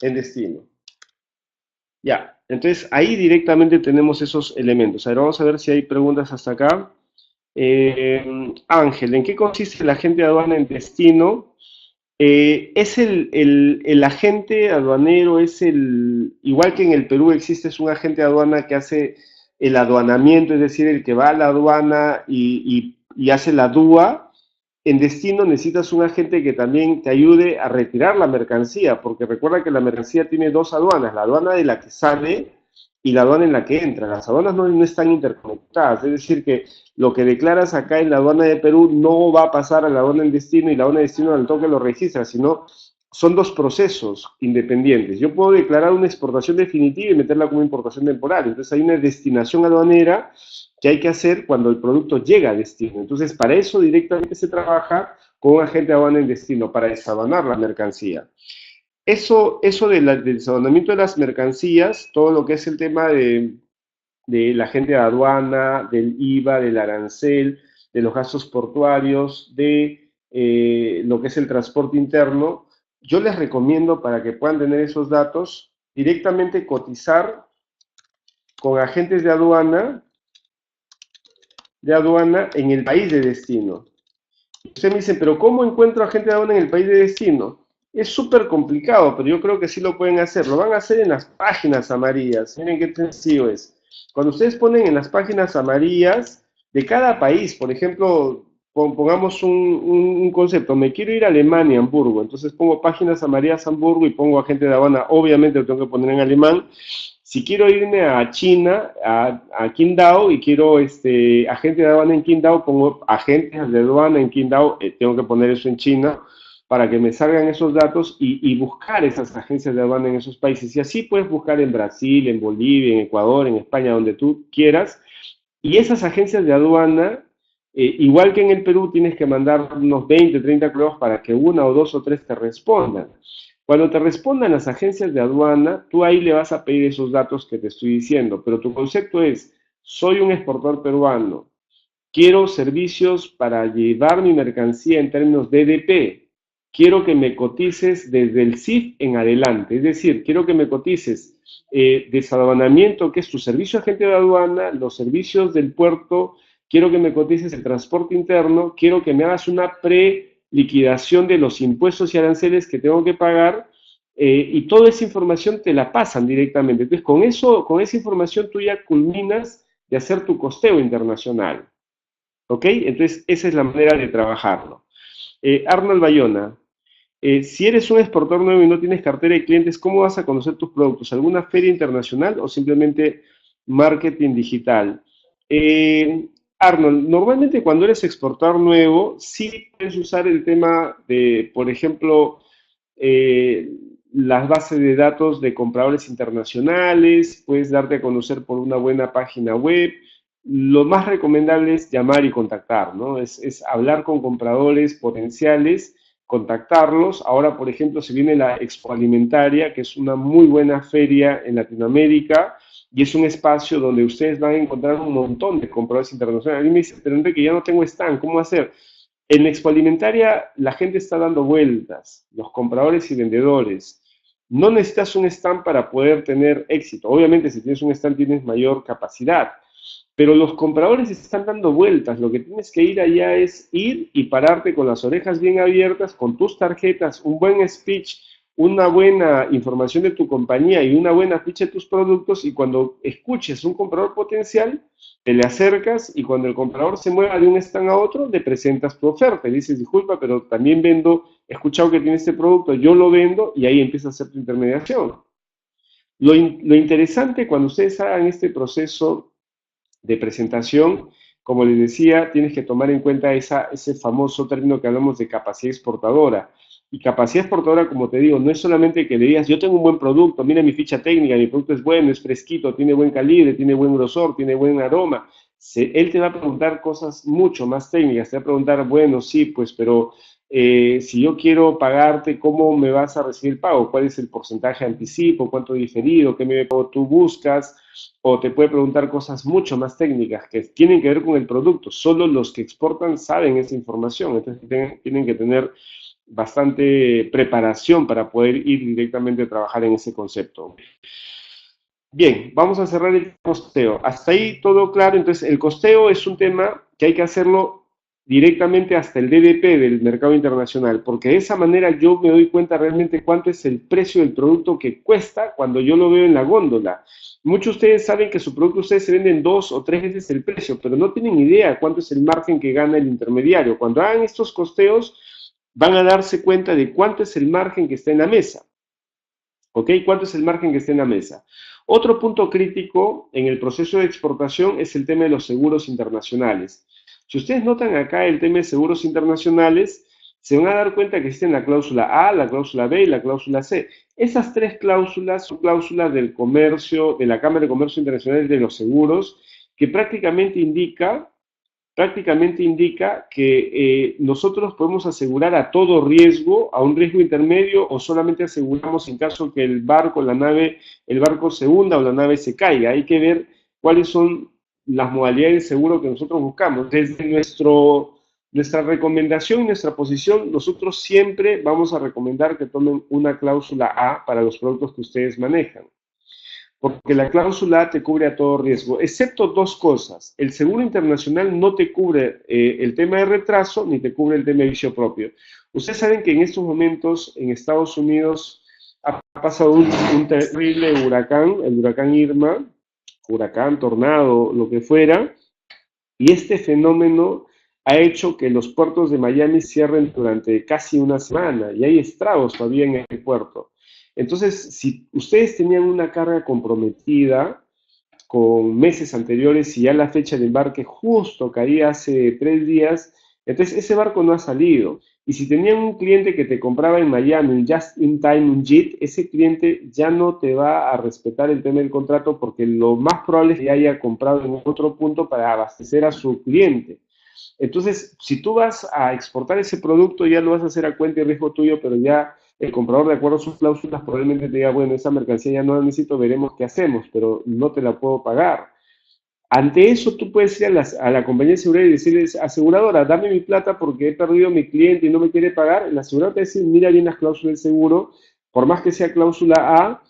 A: en destino. Ya, entonces ahí directamente tenemos esos elementos. A ver, vamos a ver si hay preguntas hasta acá. Ángel, ¿en qué consiste el agente de aduana en destino? Es el agente aduanero, igual que en el Perú existe, es un agente de aduana que hace el aduanamiento, es decir, el que va a la aduana y hace la DUA. En destino necesitas un agente que también te ayude a retirar la mercancía, porque recuerda que la mercancía tiene dos aduanas, la aduana de la que sale y la aduana en la que entra. Las aduanas no están interconectadas, es decir, que lo que declaras acá en la aduana de Perú no va a pasar a la aduana en destino, y la aduana de destino al toque lo registra, sino son dos procesos independientes. Yo puedo declarar una exportación definitiva y meterla como importación temporal. Entonces hay una destinación aduanera que hay que hacer cuando el producto llega a destino. Entonces, para eso directamente se trabaja con un agente de aduana en destino, para desaduanar la mercancía. Eso del desaduanamiento de las mercancías, todo lo que es el tema del agente de aduana, del IVA, del arancel, de los gastos portuarios, de lo que es el transporte interno, yo les recomiendo, para que puedan tener esos datos, directamente cotizar con agentes de aduana en el país de destino. Ustedes me dicen, pero ¿cómo encuentro agente de aduana en el país de destino? Es súper complicado, pero yo creo que sí lo pueden hacer. Lo van a hacer en las páginas amarillas. Miren qué sencillo es. Cuando ustedes ponen en las páginas amarillas de cada país, por ejemplo, pongamos un concepto, me quiero ir a Alemania, Hamburgo, entonces pongo páginas amarillas Hamburgo y pongo agente de aduana, obviamente lo tengo que poner en alemán. Si quiero irme a China, a Qingdao, y quiero agente de aduana en Qingdao, pongo agentes de aduana en Qingdao, tengo que poner eso en China. para que me salgan esos datos y buscar esas agencias de aduana en esos países. Y así puedes buscar en Brasil, en Bolivia, en Ecuador, en España, donde tú quieras. Y esas agencias de aduana, igual que en el Perú, tienes que mandar unos 20, 30 correos para que una o dos o tres te respondan. Cuando te respondan las agencias de aduana, tú ahí le vas a pedir esos datos que te estoy diciendo, pero tu concepto es, soy un exportador peruano, quiero servicios para llevar mi mercancía en términos de DDP. Quiero que me cotices desde el CIF en adelante. Es decir, quiero que me cotices desaduanamiento, que es tu servicio agente de aduana, los servicios del puerto. Quiero que me cotices el transporte interno. Quiero que me hagas una pre-liquidación de los impuestos y aranceles que tengo que pagar. Y toda esa información te la pasan directamente. Entonces, con eso, con esa información tú ya culminas de hacer tu costeo internacional. ¿Ok? Entonces, esa es la manera de trabajarlo. Arnold Bayona, si eres un exportador nuevo y no tienes cartera de clientes, ¿cómo vas a conocer tus productos? ¿Alguna feria internacional o simplemente marketing digital? Arnold, normalmente cuando eres exportador nuevo, sí puedes usar el tema de, por ejemplo, eh, las bases de datos de compradores internacionales, puedes darte a conocer por una buena página web. Lo más recomendable es llamar y contactar, ¿no? Es hablar con compradores potenciales, contactarlos. Ahora, por ejemplo, se viene la Expo Alimentaria, que es una muy buena feria en Latinoamérica y es un espacio donde ustedes van a encontrar un montón de compradores internacionales. A mí me dicen, pero Enrique, ya no tengo stand, ¿cómo hacer? En la Expo Alimentaria la gente está dando vueltas, los compradores y vendedores. No necesitas un stand para poder tener éxito. Obviamente, si tienes un stand tienes mayor capacidad, pero los compradores están dando vueltas. Lo que tienes que ir allá es ir y pararte con las orejas bien abiertas, con tus tarjetas, un buen speech, una buena información de tu compañía y una buena ficha de tus productos. Y cuando escuches un comprador potencial, te le acercas y cuando el comprador se mueva de un stand a otro, le presentas tu oferta. Y dices, disculpa, pero también vendo, he escuchado que tiene este producto, yo lo vendo y ahí empieza a hacer tu intermediación. Lo interesante cuando ustedes hagan este proceso de presentación, como les decía, tienes que tomar en cuenta ese famoso término que hablamos de capacidad exportadora. Y capacidad exportadora, como te digo, no es solamente que le digas, yo tengo un buen producto, mira mi ficha técnica, mi producto es bueno, es fresquito, tiene buen calibre, tiene buen grosor, tiene buen aroma. Él te va a preguntar cosas mucho más técnicas, te va a preguntar, bueno, sí, pues, pero si yo quiero pagarte, ¿cómo me vas a recibir el pago? ¿Cuál es el porcentaje de anticipo? ¿Cuánto diferido? ¿Qué medio de pago tú buscas? O te puede preguntar cosas mucho más técnicas que tienen que ver con el producto. Solo los que exportan saben esa información, entonces tienen que tener bastante preparación para poder ir directamente a trabajar en ese concepto. Bien, vamos a cerrar el costeo. Hasta ahí todo claro. Entonces, el costeo es un tema que hay que hacerlo directamente hasta el DDP del mercado internacional, porque de esa manera yo me doy cuenta realmente cuánto es el precio del producto que cuesta cuando yo lo veo en la góndola. Muchos de ustedes saben que su producto ustedes se venden 2 o 3 veces el precio, pero no tienen idea cuánto es el margen que gana el intermediario. Cuando hagan estos costeos, van a darse cuenta de cuánto es el margen que está en la mesa. ¿Ok? ¿Cuánto es el margen que está en la mesa? Otro punto crítico en el proceso de exportación es el tema de los seguros internacionales. Si ustedes notan acá el tema de seguros internacionales, se van a dar cuenta que existen la cláusula A, la cláusula B y la cláusula C. Esas tres cláusulas son cláusulas del comercio, de la Cámara de Comercio Internacional de los Seguros, que prácticamente indica que nosotros podemos asegurar a todo riesgo, a un riesgo intermedio, o solamente aseguramos en caso que el barco se hunda o la nave se caiga. Hay que ver cuáles son las modalidades de seguro que nosotros buscamos. Desde nuestra recomendación y nuestra posición, nosotros siempre vamos a recomendar que tomen una cláusula A para los productos que ustedes manejan, porque la cláusula A te cubre a todo riesgo, excepto dos cosas. El seguro internacional no te cubre el tema de retraso ni te cubre el tema de vicio propio. Ustedes saben que en estos momentos en Estados Unidos ha pasado un terrible huracán, el huracán Irma, huracán, tornado, lo que fuera, y este fenómeno ha hecho que los puertos de Miami cierren durante casi una semana y hay estragos todavía en el puerto. Entonces, si ustedes tenían una carga comprometida con meses anteriores y ya la fecha de embarque justo caía hace 3 días, entonces ese barco no ha salido. Y si tenían un cliente que te compraba en Miami, un Just in Time, un JIT, ese cliente ya no te va a respetar el tema del contrato porque lo más probable es que haya comprado en otro punto para abastecer a su cliente. Entonces, si tú vas a exportar ese producto, ya lo vas a hacer a cuenta y riesgo tuyo, pero ya el comprador, de acuerdo a sus cláusulas, probablemente te diga, bueno, esa mercancía ya no la necesito, veremos qué hacemos, pero no te la puedo pagar. Ante eso, tú puedes ir a la compañía de seguridad y decirles, aseguradora, dame mi plata porque he perdido a mi cliente y no me quiere pagar. La aseguradora te dice, mira bien las cláusulas del seguro, por más que sea cláusula A,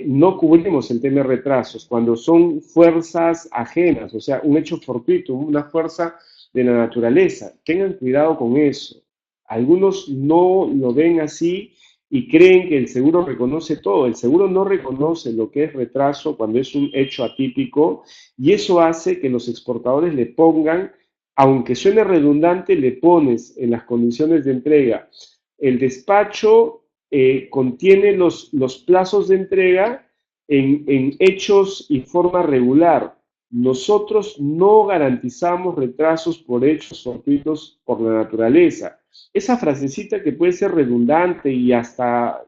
A: no cubrimos el tema de retrasos cuando son fuerzas ajenas, o sea, un hecho fortuito, una fuerza de la naturaleza. Tengan cuidado con eso. Algunos no lo ven así y creen que el seguro reconoce todo. El seguro no reconoce lo que es retraso cuando es un hecho atípico y eso hace que los exportadores le pongan, aunque suene redundante, le pones en las condiciones de entrega. El despacho contiene los plazos de entrega en hechos y forma regular. Nosotros no garantizamos retrasos por hechos fortuitos por la naturaleza. Esa frasecita que puede ser redundante y hasta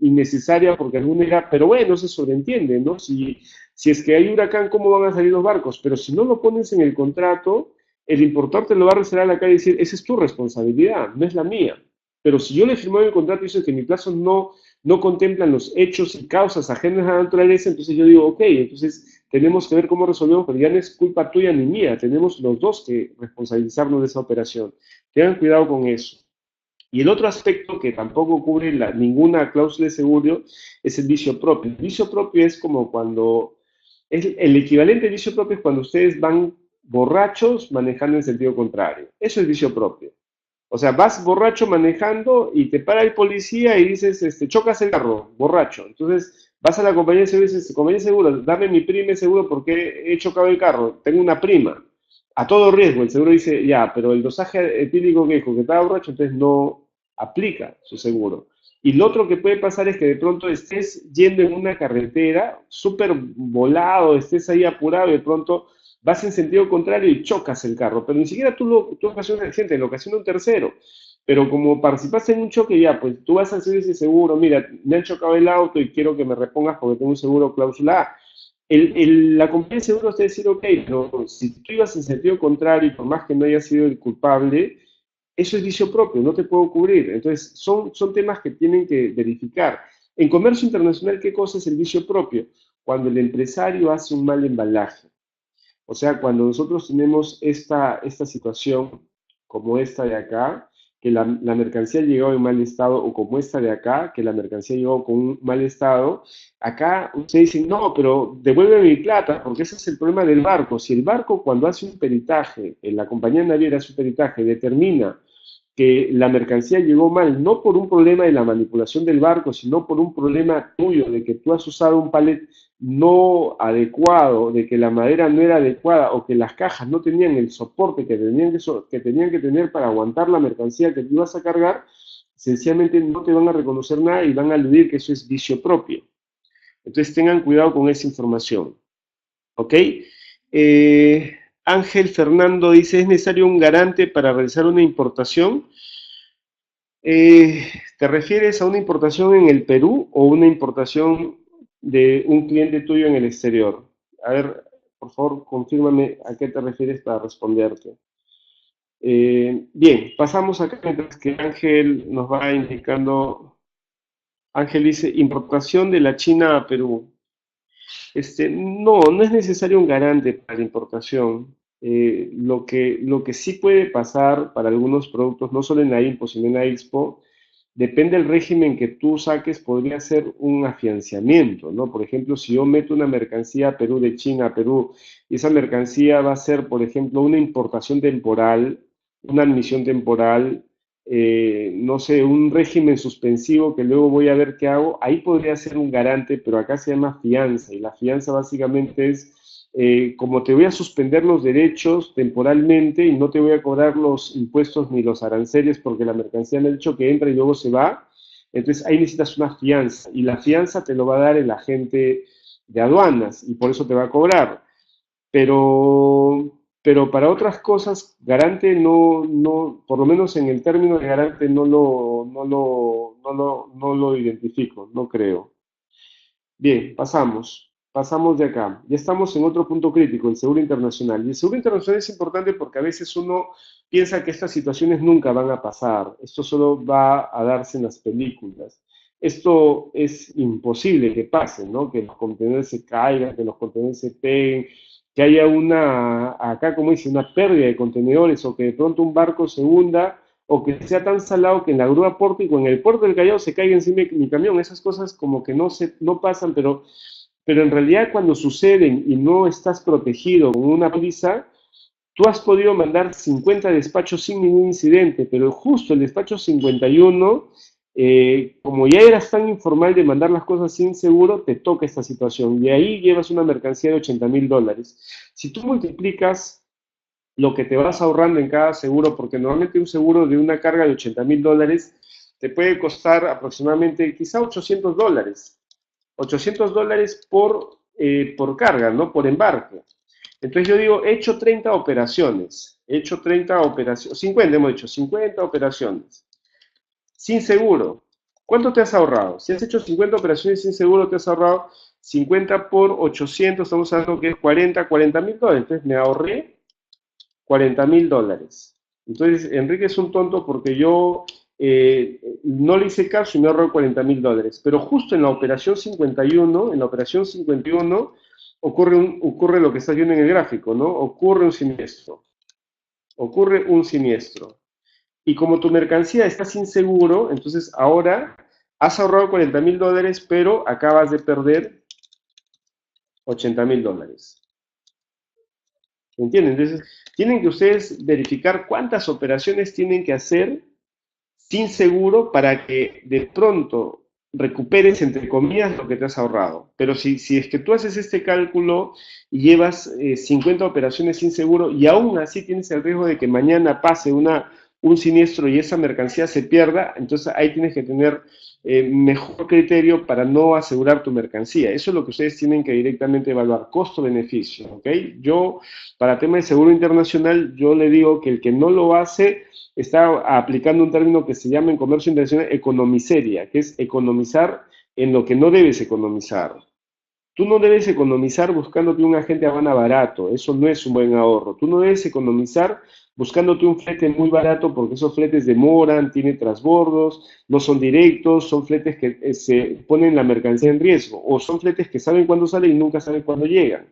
A: innecesaria porque alguna era, pero bueno, se sobreentiende, ¿no? Si es que hay huracán, ¿cómo van a salir los barcos? Pero si no lo pones en el contrato, el importador te lo va a reservar a la calle y decir, esa es tu responsabilidad, no es la mía. Pero si yo le firmo en el contrato y dice que mi plazo no contemplan los hechos y causas ajenas a la naturaleza, entonces yo digo, ok, entonces tenemos que ver cómo resolvemos, pero ya no es culpa tuya ni mía, tenemos los dos que responsabilizarnos de esa operación. Tengan cuidado con eso. Y el otro aspecto que tampoco cubre ninguna cláusula de seguro es el vicio propio. El vicio propio es como cuando, es el equivalente de vicio propio es cuando ustedes van borrachos manejando en sentido contrario. Eso es vicio propio. O sea, vas borracho manejando y te para el policía y dices, chocas el carro, borracho. Entonces vas a la compañía de seguros y dices, compañía de seguros, dame mi prima de seguro porque he chocado el carro, tengo una prima. A todo riesgo, el seguro dice, ya, pero el dosaje etílico que dijo que estaba borracho, entonces no aplica su seguro. Y lo otro que puede pasar es que de pronto estés yendo en una carretera súper volado, estés ahí apurado y de pronto vas en sentido contrario y chocas el carro, pero ni siquiera tú ocasionas un accidente, lo ocasiona un tercero. Pero como participaste en un choque, ya, pues tú vas a hacer ese seguro, mira, me han chocado el auto y quiero que me repongas porque tengo un seguro cláusula A. La compañía de seguros te va a decir, ok, pero si tú ibas en sentido contrario y por más que no haya sido el culpable, eso es vicio propio, no te puedo cubrir. Entonces, son temas que tienen que verificar. En comercio internacional, ¿qué cosa es el vicio propio? Cuando el empresario hace un mal embalaje. O sea, cuando nosotros tenemos esta situación como esta de acá, que la mercancía ha llegado en mal estado, o como esta de acá, que la mercancía llegó con un mal estado, acá ustedes dicen, no, pero devuelve mi plata, porque ese es el problema del barco. Si el barco cuando hace un peritaje, en la compañía naviera hace un peritaje, determina que la mercancía llegó mal, no por un problema de la manipulación del barco, sino por un problema tuyo, de que tú has usado un palet no adecuado, de que la madera no era adecuada o que las cajas no tenían el soporte que tenían que tener para aguantar la mercancía que tú ibas a cargar, sencillamente no te van a reconocer nada y van a aludir que eso es vicio propio. Entonces tengan cuidado con esa información. ¿Ok? Ángel Fernando dice, ¿es necesario un garante para realizar una importación? ¿Te refieres a una importación en el Perú o una importación de un cliente tuyo en el exterior? A ver, por favor, confírmame a qué te refieres para responderte. Bien, pasamos acá mientras que Ángel nos va indicando. Ángel dice, importación de la China a Perú. No es necesario un garante para la importación. Lo que sí puede pasar para algunos productos, no solo en la IMPO, sino en la Expo, depende del régimen que tú saques, podría ser un afianzamiento, ¿no? Por ejemplo, si yo meto una mercancía a Perú, de China a Perú, y esa mercancía va a ser, por ejemplo, una importación temporal, una admisión temporal, no sé, un régimen suspensivo que luego voy a ver qué hago, ahí podría ser un garante, pero acá se llama fianza, y la fianza básicamente es, como te voy a suspender los derechos temporalmente y no te voy a cobrar los impuestos ni los aranceles porque la mercancía me ha dicho que entra y luego se va, entonces ahí necesitas una fianza, y la fianza te lo va a dar el agente de aduanas, y por eso te va a cobrar. Pero pero para otras cosas, Garante por lo menos en el término de Garante no lo identifico, no creo. Bien, pasamos de acá. Ya estamos en otro punto crítico, el seguro internacional. Y el seguro internacional es importante porque a veces uno piensa que estas situaciones nunca van a pasar. Esto solo va a darse en las películas. Esto es imposible que pase, ¿no? Que los contenedores se caigan, que los contenedores se peguen, que haya acá como dice, una pérdida de contenedores o que de pronto un barco se hunda o que sea tan salado que en la grúa pórtico, en el puerto del Callao, se caiga encima de mi camión. Esas cosas como que no pasan, pero en realidad cuando suceden y no estás protegido con una póliza, tú has podido mandar 50 despachos sin ningún incidente, pero justo el despacho 51, como ya eras tan informal de mandar las cosas sin seguro, te toca esta situación y ahí llevas una mercancía de $80,000. Si tú multiplicas lo que te vas ahorrando en cada seguro, porque normalmente un seguro de una carga de $80,000 te puede costar aproximadamente quizá $800. $800 por carga, ¿no? Por embarque. Entonces yo digo, he hecho 30 operaciones, he hecho 30 operaciones, 50 hemos dicho, 50 operaciones, sin seguro. ¿Cuánto te has ahorrado? Si has hecho 50 operaciones sin seguro, te has ahorrado 50 por 800, estamos hablando que es 40,000 dólares. Entonces me ahorré $40,000. Entonces, Enrique es un tonto porque yo no le hice caso y me ahorró $40,000. Pero justo en la operación 51, ocurre lo que está viendo en el gráfico, ¿no? Ocurre un siniestro. Ocurre un siniestro. Y como tu mercancía está sin seguro, entonces ahora has ahorrado $40,000, pero acabas de perder $80,000. ¿Entienden? Entonces, tienen que ustedes verificar cuántas operaciones tienen que hacer sin seguro para que de pronto recuperes, entre comillas, lo que te has ahorrado. Pero si es que tú haces este cálculo y llevas 50 operaciones sin seguro y aún así tienes el riesgo de que mañana pase un siniestro y esa mercancía se pierda, entonces ahí tienes que tener mejor criterio para no asegurar tu mercancía. Eso es lo que ustedes tienen que directamente evaluar, costo-beneficio, ¿ok? Yo, para tema de seguro internacional, yo le digo que el que no lo hace está aplicando un término que se llama en comercio internacional economiseria, que es economizar en lo que no debes economizar. Tú no debes economizar buscándote un agente de aduana barato, eso no es un buen ahorro. Tú no debes economizar buscándote un flete muy barato porque esos fletes demoran, tienen transbordos, no son directos, son fletes que se ponen la mercancía en riesgo o son fletes que saben cuándo salen y nunca saben cuándo llegan.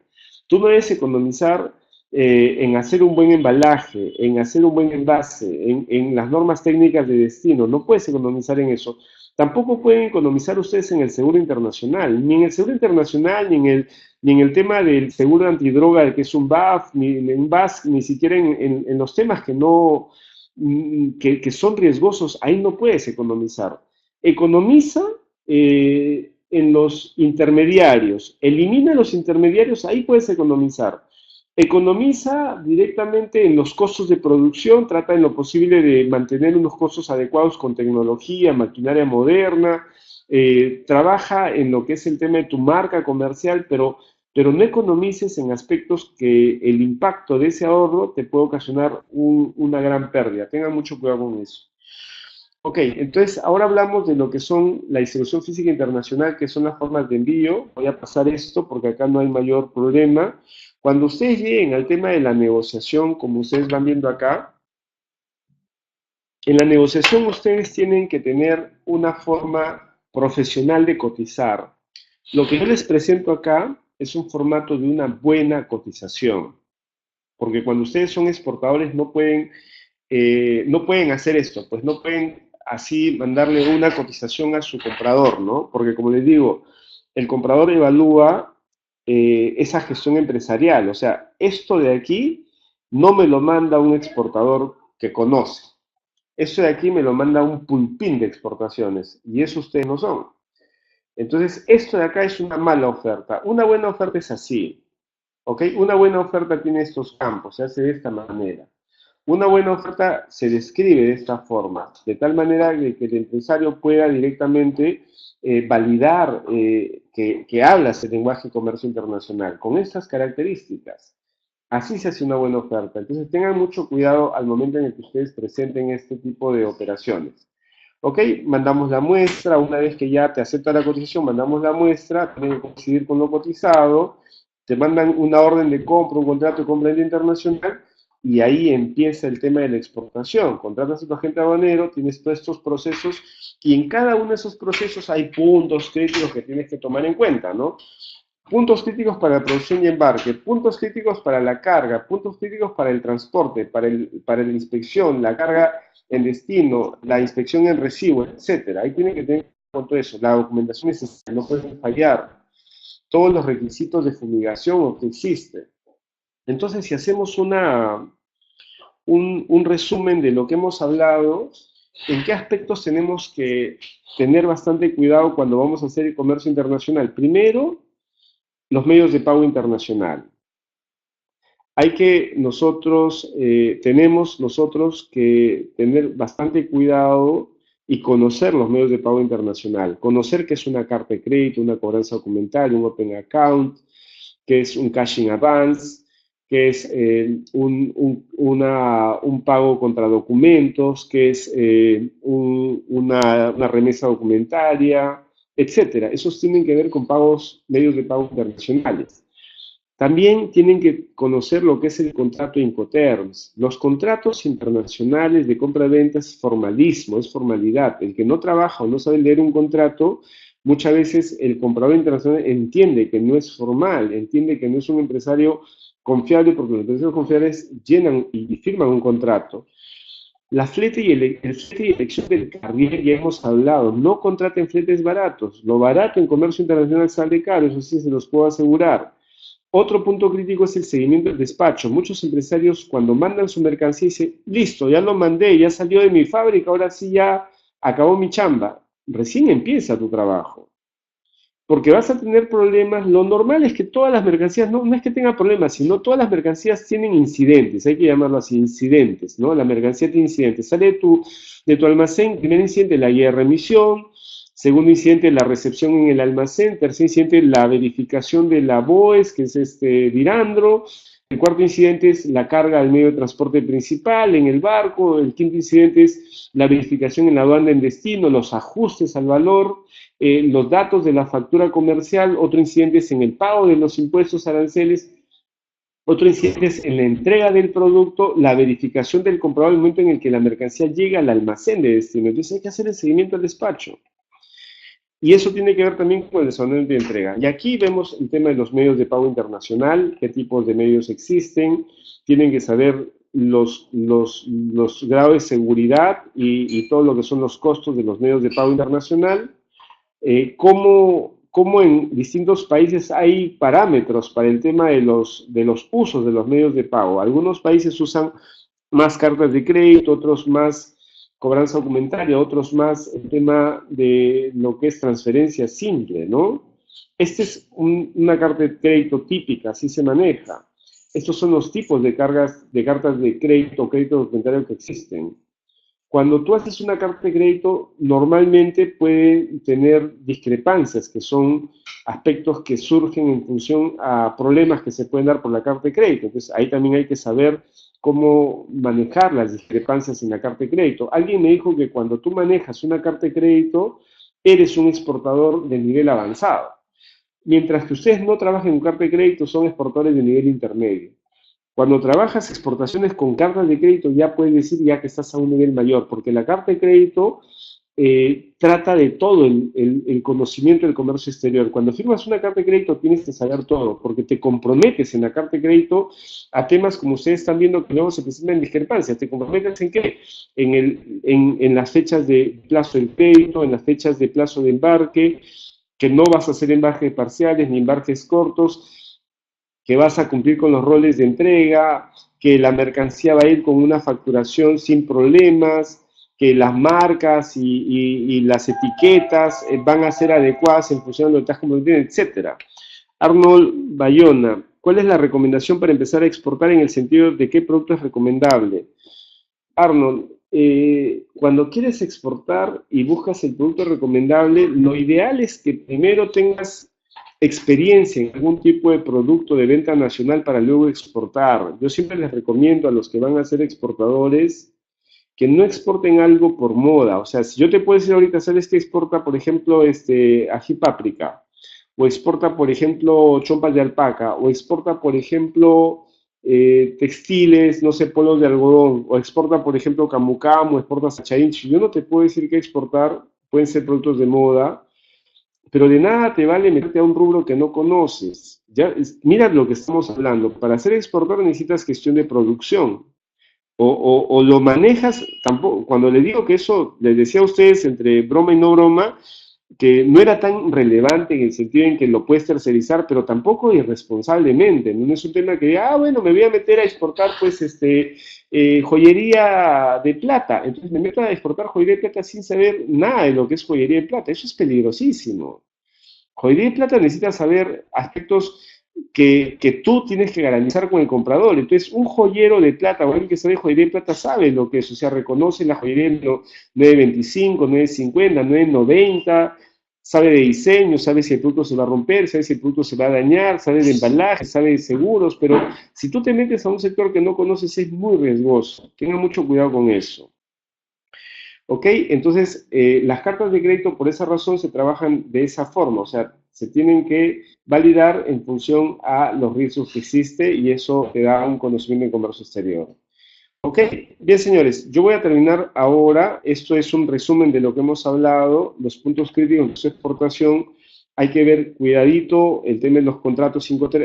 A: Tú no debes economizar en hacer un buen embalaje, en hacer un buen envase, en las normas técnicas de destino. No puedes economizar en eso. Tampoco pueden economizar ustedes en el seguro internacional, ni en el seguro internacional, ni en el tema del seguro antidroga, que es un BAF, ni en un BAS, ni siquiera en los temas que no, que son riesgosos, ahí no puedes economizar. Economiza en los intermediarios, elimina los intermediarios, ahí puedes economizar. Economiza directamente en los costos de producción, trata en lo posible de mantener unos costos adecuados con tecnología, maquinaria moderna, trabaja en lo que es el tema de tu marca comercial, pero no economices en aspectos que el impacto de ese ahorro te puede ocasionar una gran pérdida. Tengan mucho cuidado con eso. Ok, entonces ahora hablamos de lo que son la distribución física internacional, que son las formas de envío. Voy a pasar esto porque acá no hay mayor problema. Cuando ustedes lleguen al tema de la negociación, como ustedes van viendo acá, en la negociación ustedes tienen que tener una forma profesional de cotizar. Lo que yo les presento acá es un formato de una buena cotización, porque cuando ustedes son exportadores no pueden hacer esto, pues no pueden así mandarle una cotización a su comprador, ¿no? Porque como les digo, el comprador evalúa esa gestión empresarial, o sea, esto de aquí no me lo manda un exportador que conoce, esto de aquí me lo manda un pulpín de exportaciones, y eso ustedes no son. Entonces, esto de acá es una mala oferta. Una buena oferta es así, ¿ok? Una buena oferta tiene estos campos, se hace de esta manera. Una buena oferta se describe de esta forma, de tal manera que el empresario pueda directamente validar que hablas el lenguaje de comercio internacional con estas características. Así se hace una buena oferta. Entonces tengan mucho cuidado al momento en el que ustedes presenten este tipo de operaciones. Ok, mandamos la muestra, una vez que ya te acepta la cotización, mandamos la muestra, tienen que coincidir con lo cotizado, te mandan una orden de compra, un contrato de compra internacional, y ahí empieza el tema de la exportación. Contratas a tu agente aduanero, tienes todos estos procesos, y en cada uno de esos procesos hay puntos críticos que tienes que tomar en cuenta, ¿no? Puntos críticos para la producción y embarque, puntos críticos para la carga, puntos críticos para el transporte, para la inspección, la carga en destino, la inspección en recibo, etcétera. Ahí tienen que tener en cuenta eso. La documentación necesaria, no pueden fallar. Todos los requisitos de fumigación que existen. Entonces, si hacemos un resumen de lo que hemos hablado, ¿en qué aspectos tenemos que tener bastante cuidado cuando vamos a hacer el comercio internacional? Primero, los medios de pago internacional. Hay que tenemos nosotros que tener bastante cuidado y conocer los medios de pago internacional. Conocer qué es una carta de crédito, una cobranza documental, un open account, qué es un cash in advance, qué es un pago contra documentos, qué es una remesa documentaria, etcétera. Esos tienen que ver con medios de pago internacionales. También tienen que conocer lo que es el contrato Incoterms. Los contratos internacionales de compra-venta es formalismo, es formalidad. El que no trabaja o no sabe leer un contrato, muchas veces el comprador internacional entiende que no es formal, entiende que no es un empresario confiable, porque los empresarios confiables llenan y firman un contrato. La flete y el flete y elección del carrier ya hemos hablado. No contraten fletes baratos. Lo barato en comercio internacional sale caro, eso sí se los puedo asegurar. Otro punto crítico es el seguimiento del despacho. Muchos empresarios cuando mandan su mercancía dicen, listo, ya lo mandé, ya salió de mi fábrica, ahora sí ya acabó mi chamba. Recién empieza tu trabajo. Porque vas a tener problemas. Lo normal es que todas las mercancías, no es que tengan problemas, sino todas las mercancías tienen incidentes, hay que llamarlo así, incidentes, ¿no? La mercancía tiene incidentes. Sale de tu almacén, primer incidente, la guía de remisión. Segundo incidente, la recepción en el almacén. Tercer incidente, la verificación de la BOES, que es este Virandro. El cuarto incidente es la carga al medio de transporte principal, en el barco. El quinto incidente es la verificación en la aduana en destino, los ajustes al valor, los datos de la factura comercial. Otro incidente es en el pago de los impuestos aranceles. Otro incidente es en la entrega del producto, la verificación del comprador al momento en el que la mercancía llega al almacén de destino. Entonces hay que hacer el seguimiento al despacho. Y eso tiene que ver también con el desarrollo de entrega. Y aquí vemos el tema de los medios de pago internacional, qué tipos de medios existen, tienen que saber los grados de seguridad y todo lo que son los costos de los medios de pago internacional, cómo en distintos países hay parámetros para el tema de los usos de los medios de pago. Algunos países usan más cartas de crédito, otros más cobranza documentaria, otros más el tema de lo que es transferencia simple, ¿no? Esta es una carta de crédito típica, así se maneja. Estos son los tipos de cartas de crédito o crédito documentario que existen. Cuando tú haces una carta de crédito, normalmente puede tener discrepancias, que son aspectos que surgen en función a problemas que se pueden dar por la carta de crédito. Entonces, ahí también hay que saber cómo manejar las discrepancias en la carta de crédito. Alguien me dijo que cuando tú manejas una carta de crédito, eres un exportador de nivel avanzado. Mientras que ustedes no trabajen con carta de crédito, son exportadores de nivel intermedio. Cuando trabajas exportaciones con cartas de crédito, ya puedes decir ya que estás a un nivel mayor, porque la carta de crédito trata de todo el conocimiento del comercio exterior. Cuando firmas una carta de crédito tienes que saber todo, porque te comprometes en la carta de crédito a temas como ustedes están viendo que luego se presentan discrepancias. ¿Te comprometes en qué? En las fechas de plazo del crédito, en las fechas de plazo de embarque, que no vas a hacer embarques parciales ni embarques cortos, que vas a cumplir con los roles de entrega, que la mercancía va a ir con una facturación sin problemas, que las marcas y las etiquetas van a ser adecuadas en función de lo que estás comprometiendo, etc. Arnold Bayona, ¿cuál es la recomendación para empezar a exportar en el sentido de qué producto es recomendable? Arnold, cuando quieres exportar y buscas el producto recomendable, lo ideal es que primero tengas experiencia en algún tipo de producto de venta nacional para luego exportar. Yo siempre les recomiendo a los que van a ser exportadores que no exporten algo por moda. O sea, si yo te puedo decir ahorita, ¿sabes que exporta, por ejemplo, ají páprica? O exporta, por ejemplo, chompas de alpaca, o exporta, por ejemplo, textiles, no sé, polos de algodón, o exporta, por ejemplo, camu camu, exporta sachainchi. Yo no te puedo decir que exportar, pueden ser productos de moda, pero de nada te vale meterte a un rubro que no conoces. Ya, mira lo que estamos hablando. Para ser exportador necesitas gestión de producción. O lo manejas, tampoco, cuando le digo que eso, les decía a ustedes entre broma y no broma, que no era tan relevante en el sentido en que lo puedes tercerizar, pero tampoco irresponsablemente, no es un tema que, bueno, me voy a meter a exportar, pues, joyería de plata, entonces me meto a exportar joyería de plata sin saber nada de lo que es joyería de plata, eso es peligrosísimo. Joyería de plata necesita saber aspectos que tú tienes que garantizar con el comprador. Entonces, un joyero de plata o alguien que sabe joyería de plata sabe lo que es, o sea, reconoce la joyería de 925, 950, 990, sabe de diseño, sabe si el producto se va a romper, sabe si el producto se va a dañar, sabe de embalaje, sabe de seguros, pero si tú te metes a un sector que no conoces es muy riesgoso. Tenga mucho cuidado con eso. ¿Ok? Entonces, las cartas de crédito por esa razón se trabajan de esa forma, o sea, se tienen que validar en función a los riesgos que existe y eso te da un conocimiento de comercio exterior. Ok, bien señores, yo voy a terminar ahora, esto es un resumen de lo que hemos hablado, los puntos críticos de su exportación, hay que ver cuidadito el tema de los contratos 5TER,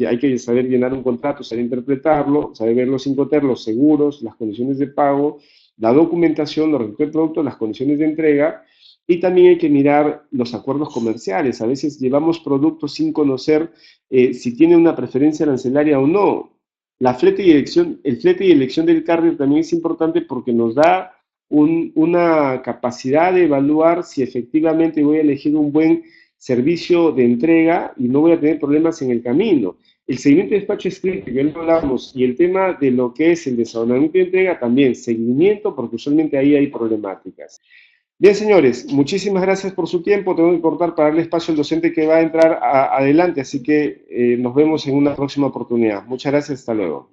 A: hay que saber llenar un contrato, saber interpretarlo, saber ver los 5TER, los seguros, las condiciones de pago, la documentación, los requisitos del producto, las condiciones de entrega, y también hay que mirar los acuerdos comerciales. A veces llevamos productos sin conocer si tiene una preferencia arancelaria o no. El flete y elección del carrier también es importante porque nos da una capacidad de evaluar si efectivamente voy a elegir un buen servicio de entrega y no voy a tener problemas en el camino. El seguimiento de despacho escrito, que ya lo hablamos, y el tema de lo que es el desaduanamiento de entrega también, seguimiento, porque usualmente ahí hay problemáticas. Bien, señores, muchísimas gracias por su tiempo. Tengo que cortar para darle espacio al docente que va a entrar adelante, así que nos vemos en una próxima oportunidad. Muchas gracias, hasta luego.